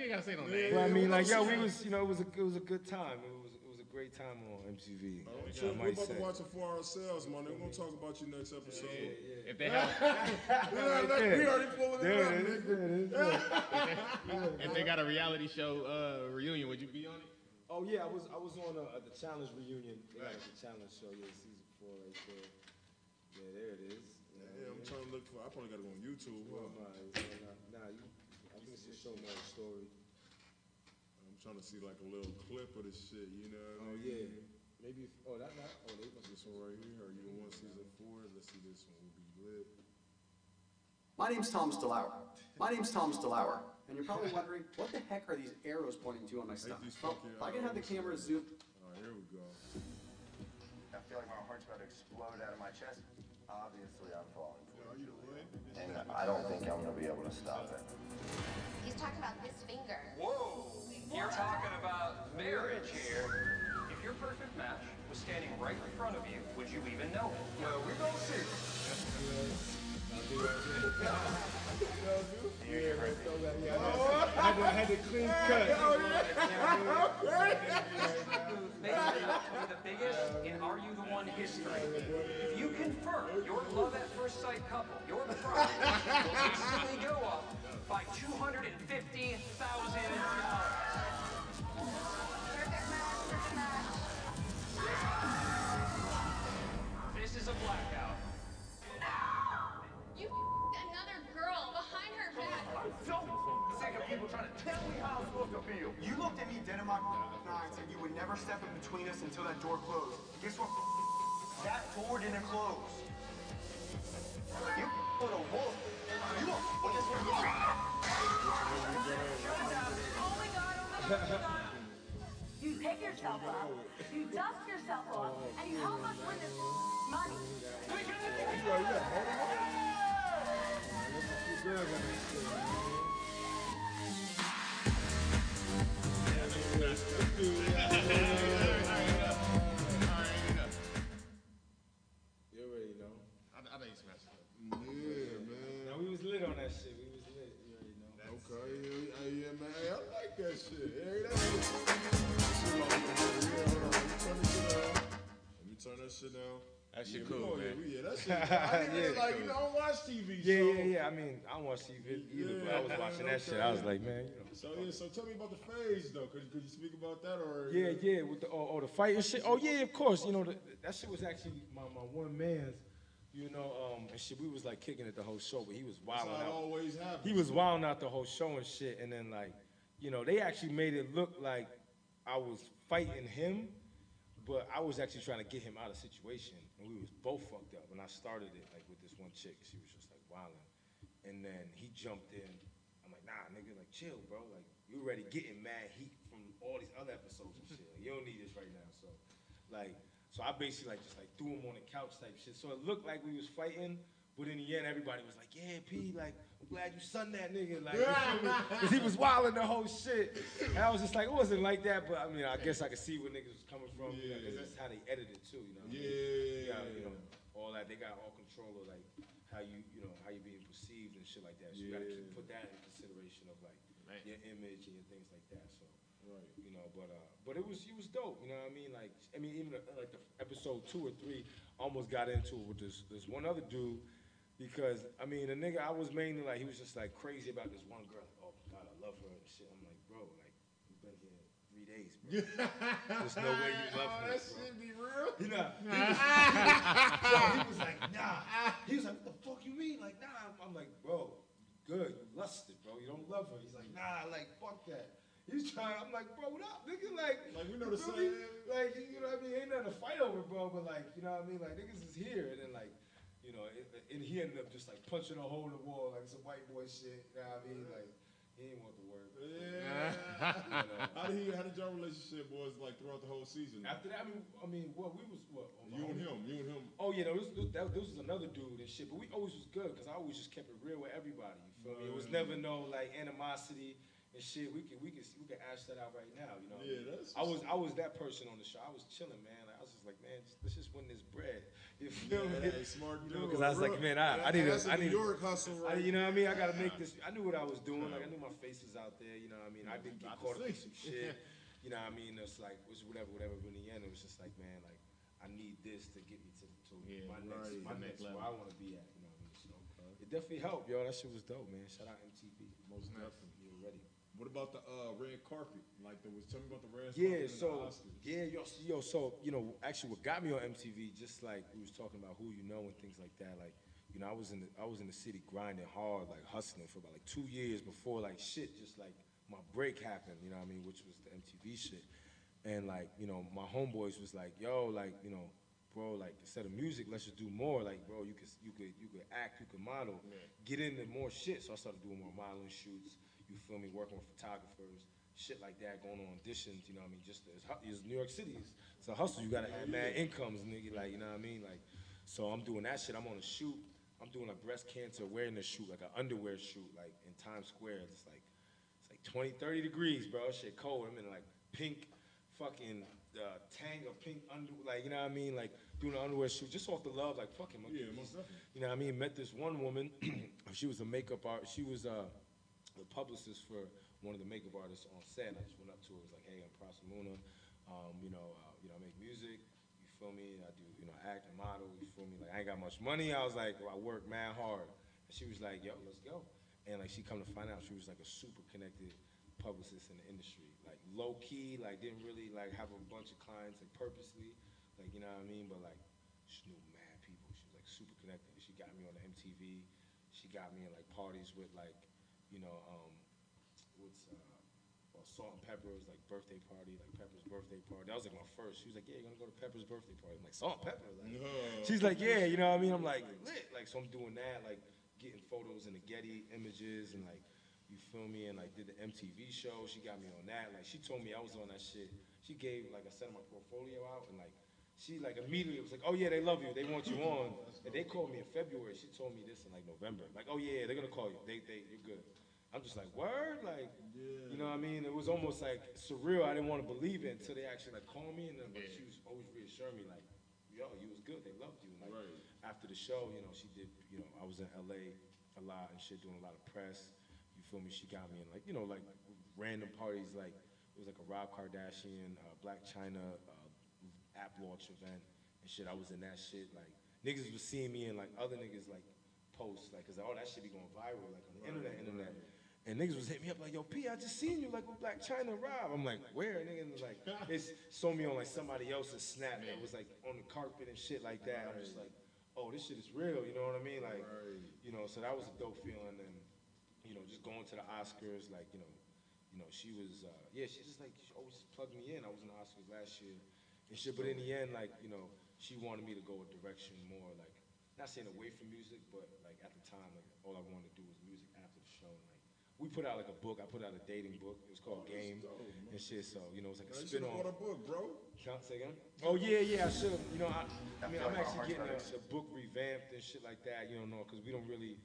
ain't gotta say no names. But I mean, like, yo, we was, it was a good time. It was a great time on MTV. We're about to watch it for ourselves, man. We're gonna talk about you next episode. If they have, we already pulling it up. If they got a reality show reunion, would you be on it? Oh yeah, I was on the challenge reunion. They got the challenge show, season 4 right there. Yeah, there it is. I'm trying to look for. I probably gotta go on YouTube. I think it's just show more story. I'm trying to see like a little clip of this shit. You know what I mean? Yeah. Maybe. They must. This one right here. Are you the one season 4? Let's see. This one will be lit. My name's Tom Stelauer. And you're probably wondering, what the heck are these arrows pointing to on my stomach? Well, if I can have the camera zoom. All right, here we go. I feel like my heart's about to explode out of my chest. Obviously, I'm falling for it. And I don't think I'm going to be able to stop it. He's talking about this finger. Whoa! You're talking about marriage here. If your perfect match was standing right in front of you, would you even know it? Well, we gonna see. I had to clean cut. Basically, the biggest in Are You the One history. If you confirm your love at first sight couple, your prize will instantly go up by $250,000. This is a blackout. You another girl behind her back. I'm so sick of people trying to tell me how I'm supposed to feel. You looked at me dead in my eyes and said you would never step in between us until that door closed. Guess what? That door didn't close. You put a wolf. You don't just Oh my god. You pick yourself up, you dust yourself off, and you help us win this money. You already know. I know you smashed it. Yeah, man. Now we was lit on that shit. We was lit. You already know. Okay, yeah, man. Hey, I like that shit. Hey, that shit. Let me turn that shit down. That shit cool, man. Yeah, that shit. I didn't like, I don't watch TV. Yeah. I mean, I don't watch TV either, but I was watching that shit. I was like, man, So tell me about the phase though. Could you speak about that or? Yeah, with the fight and shit. Oh yeah, of course. That shit was actually my one man's. And shit, we was like kicking it the whole show, but he was wilding out. Always happens. He was wilding out the whole show and shit, and then like, they actually made it look like I was fighting him, but I was actually trying to get him out of the situation, and we was both fucked up. And I started it like with this one chick, she was just like wilding, and then he jumped in. I'm like, nah, nigga, like chill, bro. Like you already getting mad heat from all these other episodes and shit. Like, you don't need this right now. So I basically like just like threw him on the couch type shit. So it looked like we was fighting, but in the end everybody was like, yeah, P, like I'm glad you son that nigga, like, you feel me? Cause he was wilding the whole shit. And I was just like, it wasn't like that, but I mean, I guess I could see where niggas was coming from, you know, cause that's how they edit it too, you know. You know, all that, they got all control of like how you know, how you being perceived and shit like that. So you gotta put that in consideration of like your image and your things like that. So, you know, but it was dope, you know what I mean? Like, I mean, even like the episode 2 or 3, almost got into it with this one other dude. Because, I mean, the nigga, I was mainly like, he was just like crazy about this one girl. Like, oh my God, I love her and shit. I'm like, bro, like, you've been here 3 days, bro. There's no way you love her, that bro. shit be real? You know, he was like, nah. He was like, what the fuck you mean? Like, nah. I'm like, bro, good. You lusted, bro. You don't love her. He's like, nah, like, fuck that. He's trying, I'm like, bro, what up, nigga? Like we know the same. Like, you know what I mean? Ain't nothing to fight over, bro, but like, you know what I mean? Like, niggas is here. And then, like, you know, and he ended up just like punching a hole in the wall like some white boy shit. You know what I mean? Like, he didn't want the word. Yeah. You know. How did your relationship was like throughout the whole season? After that, I mean, well, we was what? You and him. Oh yeah, no, this was another dude and shit. But we always was good because I always just kept it real with everybody. You feel me? It was never no like animosity and shit. We could ash that out right now. You know? Yeah, that's. I was that person on the show. I was chilling, man. Like, I was just like, man, let's just win this bread. You feel me? Smart dude. Because I was like, man, I need a New York hustle, right? You know what I mean? I gotta make this. I knew what I was doing. Like I knew my face was out there. You know what I mean? I didn't get caught up in some shit. You know what I mean? It's like it was whatever. But in the end, it was just like, man, like I need this to get me to my next where I want to be at. You know what I mean? So it definitely helped, yo. That shit was dope, man. Shout out MTV. Most definitely. You're ready. What about the red carpet? Like, tell me about the red carpet and the Oscars. Yo, so, you know, actually what got me on MTV, just like we was talking about who you know and things like that, like, you know, I was in the city grinding hard, like hustling for about like 2 years before like shit, just like my break happened, you know what I mean, which was the MTV shit. And like, you know, my homeboys was like, yo, like, you know, bro, like instead of music, let's just do more. Like, bro, you could act, you could model, get into more shit. So I started doing more modeling shoots. You feel me? Working with photographers, shit like that, going on auditions. You know what I mean? Just it's New York City. It's a hustle. You gotta have mad incomes, nigga. Like, you know what I mean? Like, so I'm doing that shit. I'm on a shoot. I'm doing a breast cancer awareness shoot, like an underwear shoot, like in Times Square. It's like 20, 30 degrees, bro. Shit cold. I'm in like pink, fucking tang of pink like, you know what I mean? Like doing an underwear shoot just off the love, like fucking. Yeah, most definitely. You know what I mean? Met this one woman. She was a makeup artist. She was the publicist for one of the makeup artists on set. I just went up to her, was like, hey, I'm Prasamuna. You know, I make music. You feel me? I do, you know, act and model. You feel me? Like, I ain't got much money. I was like, well, I work mad hard. And she was like, yo, let's go. And like, she come to find out she was like a super connected publicist in the industry. Like low key, like didn't really like have a bunch of clients like purposely, like, you know what I mean? But like, she knew mad people. She was like super connected. She got me on the MTV. She got me in like parties with like, you know, Salt and Pepper's like birthday party, like Pepper's birthday party. That was like my first. She was like, yeah, you're gonna go to Pepper's birthday party. I'm like, Salt and Pepper? Like, she's like, yeah, you know what I mean? I'm like, lit. Like, so I'm doing that, like getting photos in the Getty images and like, you feel me? And like did the MTV show. She got me on that. Like, she told me I was on that shit. She gave like a set of my portfolio out and like, she like immediately was like, oh yeah, they love you. They want you on. And they called me in February. She told me this in like November. Like, oh yeah, they're gonna call you. You're good. I'm just like, word? Like, you know what I mean? It was almost like surreal. I didn't want to believe it until they actually like called me. And then but she was always reassuring me like, yo, you was good. They loved you. And like, after the show, you know, she did, you know, I was in LA a lot and shit, doing a lot of press. You feel me? She got me in like, you know, like random parties. Like, it was like a Rob Kardashian, Black China app launch event and shit. I was in that shit. Like, niggas was seeing me and like other niggas like posts, like, cause oh, that shit be going viral, like on the internet. And niggas was hitting me up like, yo, P, I just seen you like with Black China and Rob. I'm like, where? Nigga, and like, it's saw me on like somebody else's snap that was like on the carpet and shit like that. I'm just like, oh, this shit is real, you know what I mean? Like, you know, so that was a dope feeling. And, you know, just going to the Oscars, like, you know, she was, she just like, she always plugged me in. I was in the Oscars last year and shit, but in the end, like, you know, she wanted me to go a direction more, like, not saying away from music, but like at the time, like all I wanted to do was music after the show. And like we put out like a book. I put out a dating book. It was called Game and shit. So you know, it's like a You should have spin-off. bought a book, bro. Say again? Oh yeah, I should. You know, I mean, I'm actually getting the book revamped and shit like that. You know, because we don't really,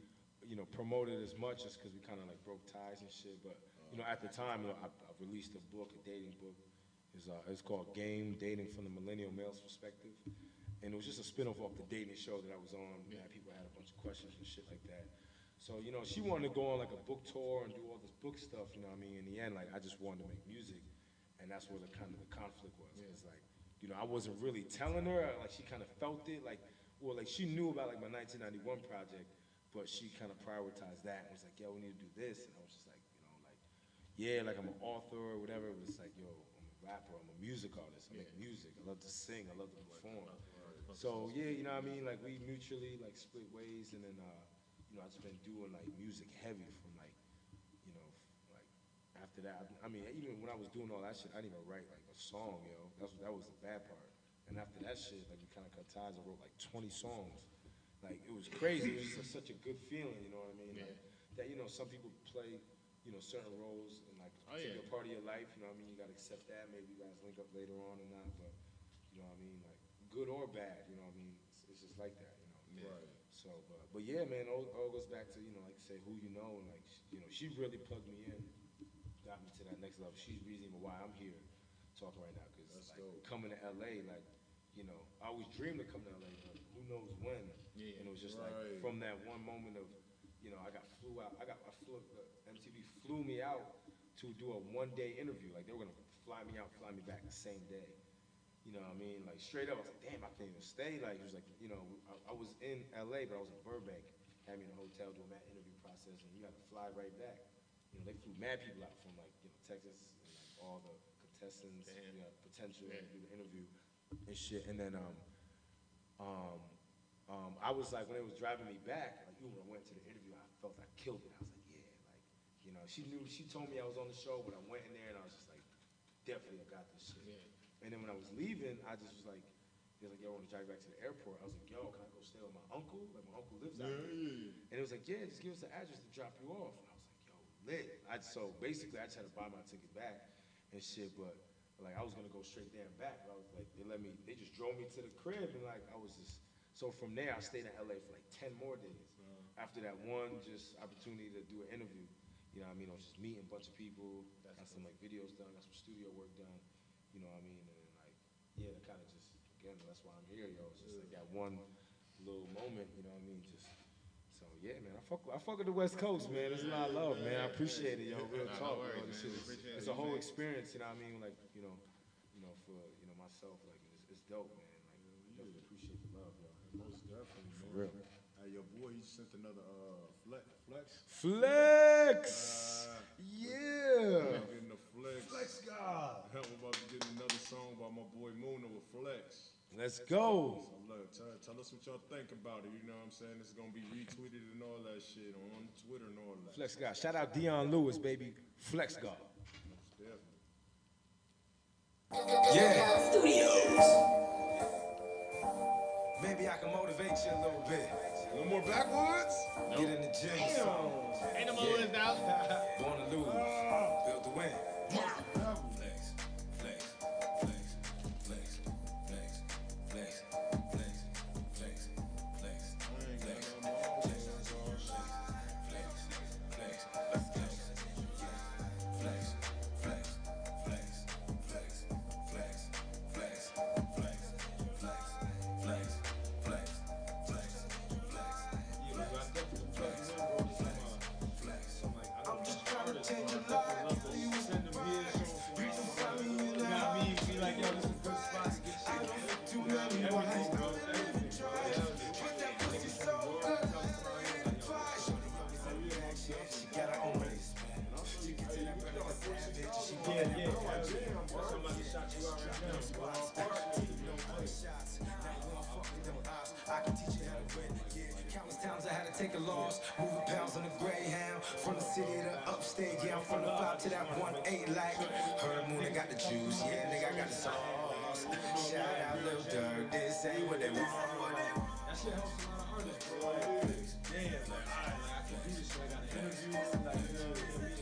you know, promote it as much, just because we kind of like broke ties and shit. But you know, at the time, you know, I released a book, a dating book. It's called Game: Dating from the Millennial Male's Perspective, and it was just a spin-off off the dating show that I was on. Yeah, people had a bunch of questions and shit like that. So, you know, she wanted to go on like a book tour and do all this book stuff, you know what I mean? In the end, like, I just wanted to make music, and that's where the kind of the conflict was. It's like, you know, I wasn't really telling her, like, she kind of felt it, like, well, like, she knew about, like, my 1991 project, but she kind of prioritized that and was like, yo, we need to do this, and I was just like, you know, like, yeah, like, I'm an author or whatever, but it's like, yo, I'm a rapper, I'm a music artist, I make music, I love to sing, I love to perform. So, yeah, you know what I mean? Like, we mutually, like, split ways, and then, you know, I've just been doing like music heavy from like, you know, like after that. I mean, even when I was doing all that shit, I didn't even write like a song, yo. That was the bad part. And after that shit, like we kind of cut ties and wrote like 20 songs. Like it was crazy. It was just such a good feeling, you know what I mean? Like, that you know, some people play, you know, certain roles in like a particular part of your life. You know what I mean? You gotta accept that. Maybe you guys link up later on or not, but you know what I mean? Like good or bad, you know what I mean? It's just like that, you know. Right. So, but yeah, man, all goes back to, you know, like say who you know, and like, you know, she really plugged me in, got me to that next level. She's the reason why I'm here talking right now, because like, coming to LA, like, you know, I always dreamed of coming to LA, but who knows when. Yeah. And it was just like from that one moment of, you know, MTV flew me out to do a one-day interview. Like they were gonna fly me out, fly me back the same day. You know what I mean? Like straight up, I was like, damn, I can't even stay. Like it was like, you know, I was in LA, but I was in Burbank. Had me in a hotel doing that interview process, and you got to fly right back. You know, they flew mad people out from like, you know, Texas and like all the contestants, you know, potential to do the interview and shit. And then I was like, when they was driving me back, like even when I went to the interview, I felt I killed it. I was like, yeah, like, you know, she told me I was on the show, but I went in there and I was just like, definitely I got this shit. Yeah. And then when I was leaving, I just was like, they was like, yo, I want to drive you back to the airport. I was like, yo, can I go stay with my uncle? Like, my uncle lives out there. And it was like, yeah, just give us the address to drop you off. And I was like, yo, lit. So basically, I just had to buy my ticket back and shit, but like, I was going to go straight there and back. But I was like, they just drove me to the crib, and like, I was just, so from there, I stayed in LA for like 10 more days. After that one just opportunity to do an interview, you know what I mean? I was just meeting a bunch of people, got some like videos done, got some studio work done, you know what I mean? And then like, yeah, kind of just, again, that's why I'm here, yo. It's just like that one little moment, you know what I mean? Just, so yeah, man, I fuck with the West Coast, man. There's a lot of love, man. I appreciate it, yo. Real talk, bro. It's a whole experience, you know what I mean? Like, you know, for you know myself, like it's dope, man. Like, definitely appreciate the love, yo. Most definitely, For man. real. Hey, your boy, he sent another flex. Flex. Yeah. I'm getting the flex. Flex God. I'm about to get another song by my boy Muna with Flex. Let's go. So look, tell us what y'all think about it. You know what I'm saying? It's gonna be retweeted and all that shit on Twitter and all that. Flex God. Shout out Dion Lewis, baby. Flex God. Most definitely. Yeah. Studios. Maybe I can motivate you a little bit. A little more backwoods? Nope. Get in the gym. Ain't no more woods out. Born to lose. Built to win. Flex, flex, flex, flex, flex, flex, flex, flex, flex, I'm just trying to change your life. You send them here, you can find me in the got me, be like, yo, this is a good spot to get shit. I don't look too many, everything, bro. But that pussy so good. She got her own race, man. She can tell you better than savage. She can, somebody shot you out right now. I can teach you how to win. Yeah, countless times I had to take a loss, moving pounds on a Greyhound, from the city to upstate. Yeah, I'm from the 5 to that 1-8 like her moon. I got the juice, yeah, nigga, I got the sauce. Shout out Lil Durk, this ain't what they want. That shit helps a lot of artists, bro. Damn, like, alright, like, I can do this shit. I got an interview, like, you know,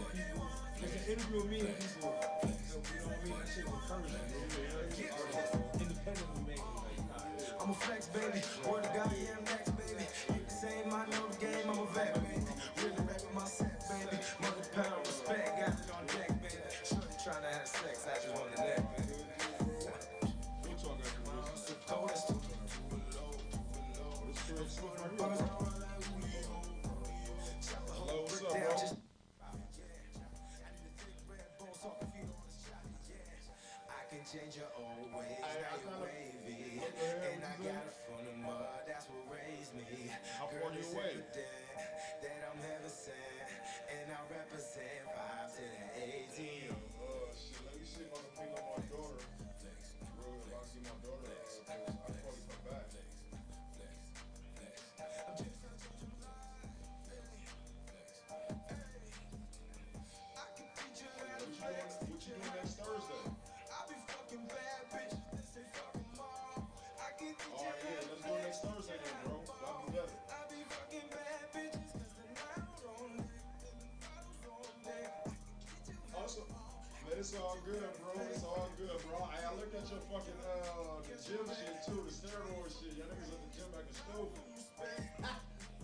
It's all good, bro. It's all good, bro. I looked at your fucking the gym shit too, the steroid shit. Y'all niggas at the gym acting stupid.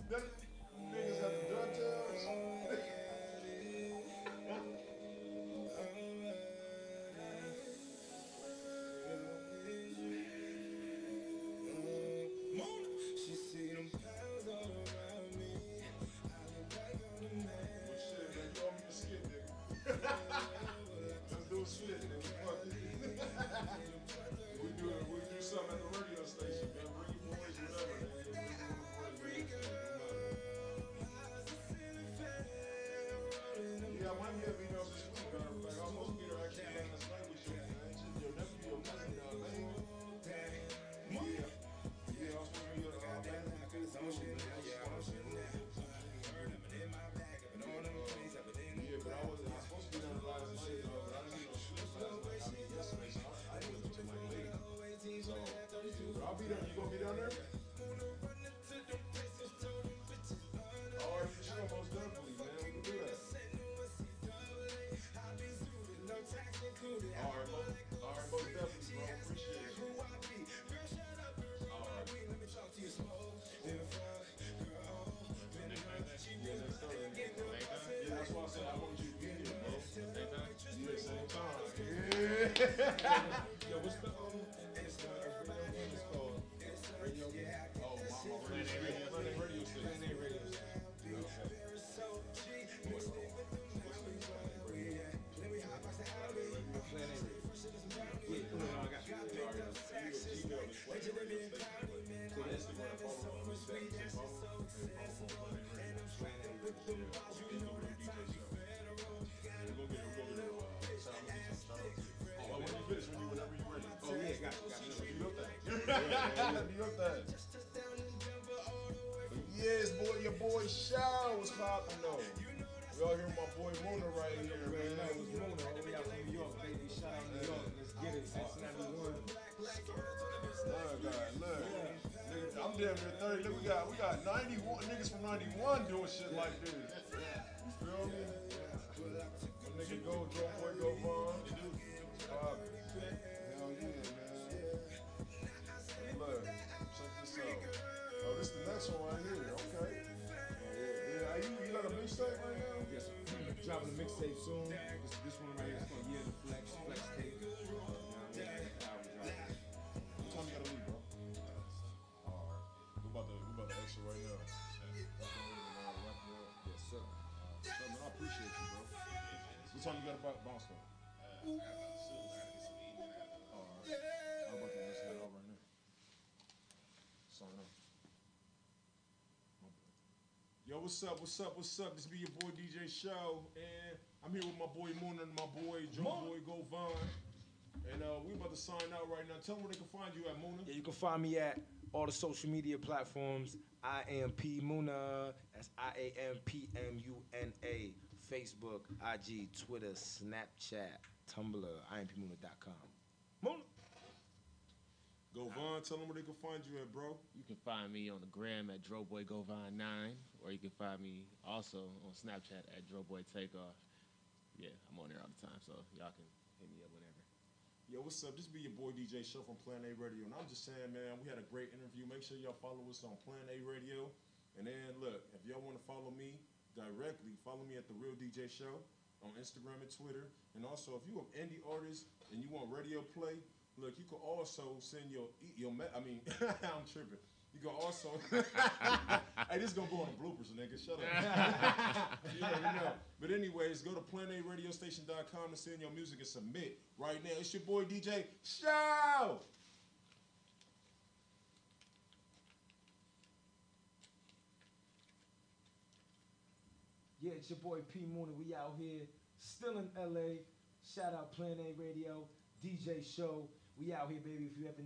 Them niggas got the ducktails. She see them piles all around me. I look back on the man. Well, shit, man, you owe me a skit, nigga. Let's do a skit, nigga. Fuck it. we do something at the radio station, man. Bring your boys, whatever, man. Yeah, I might be at B-Dubs this week, man. Like, I was supposed to be there actually last night with you, man. Your nephew, your cousin, man. Yeah, I was supposed to be at yeah, but I was supposed to be there last night, though, but I didn't get no sleep last night. I mean, yesterday, so I didn't wait until like late. So, but I'll be there. You gonna be down there? Oh, for sure, most definitely, man. We can do that. All right, most definitely, bro. Appreciate it. All right. Yeah, next Thursday. Yeah, that's why I said I want you to be here, bro. Yeah, same time. Yeah. Yo, what's the game is called? Radio? Oh, my radio station. Yes, boy, your boy Shaw was popping though. We all hear my boy Mona right here, man. That was Mona, all the way out from New York, baby. Shout out New York. Let's get it. Cincinnati won. Look, nigga, I'm damn near 30. Look, we got 91 niggas from 91 doing shit like this. You feel me? My nigga Joe Boy, Go Vaughn. Hell yeah, man. Look, check this out. Oh, this is the next one right here. Okay. Yeah, you got a mixtape right now? Yes, sir. Dropping a mixtape soon. This one right here is called Yeah the Flex tape. What time you gotta leave, bro? Alright. We about to exit right now. Yes, sir. Man, I appreciate you, bro. What time you gotta bounce though? Alright. I'm about to just head out right now. Sign up. Yo, what's up? This be your boy DJ Show, and I'm here with my boy Moon and my boy Joe Boy Go Vaughn. And we about to sign out right now. Tell them where they can find you at, Muna. Yeah, you can find me at all the social media platforms. IAMP Muna. That's IAMPMUNA. Facebook, IG, Twitter, Snapchat, Tumblr, IAMPMuna.com. Muna. Go Vaughn, tell them where they can find you at, bro. You can find me on the gram at DroBoyGoVon9, or you can find me also on Snapchat at DroBoyTakeoff. Yeah, I'm on there all the time, so y'all can hit me up whenever. Yo, what's up? This be your boy DJ Show from Plan A Radio, and I'm just saying, man, we had a great interview. Make sure y'all follow us on Plan A Radio, and then look, if y'all want to follow me directly, follow me at The Real DJ Show on Instagram and Twitter, and also if you an indie artist and you want radio play, look, you can also send your I'm tripping. You can also, hey, this is gonna go on bloopers, nigga. Shut up. Yeah, you know. But anyways, go to planaradiostation.com to send your music and submit right now. It's your boy DJ Show. Yeah, it's your boy P Moon, and we out here still in LA. Shout out Plan A Radio, DJ Show. We out here, baby. If you ever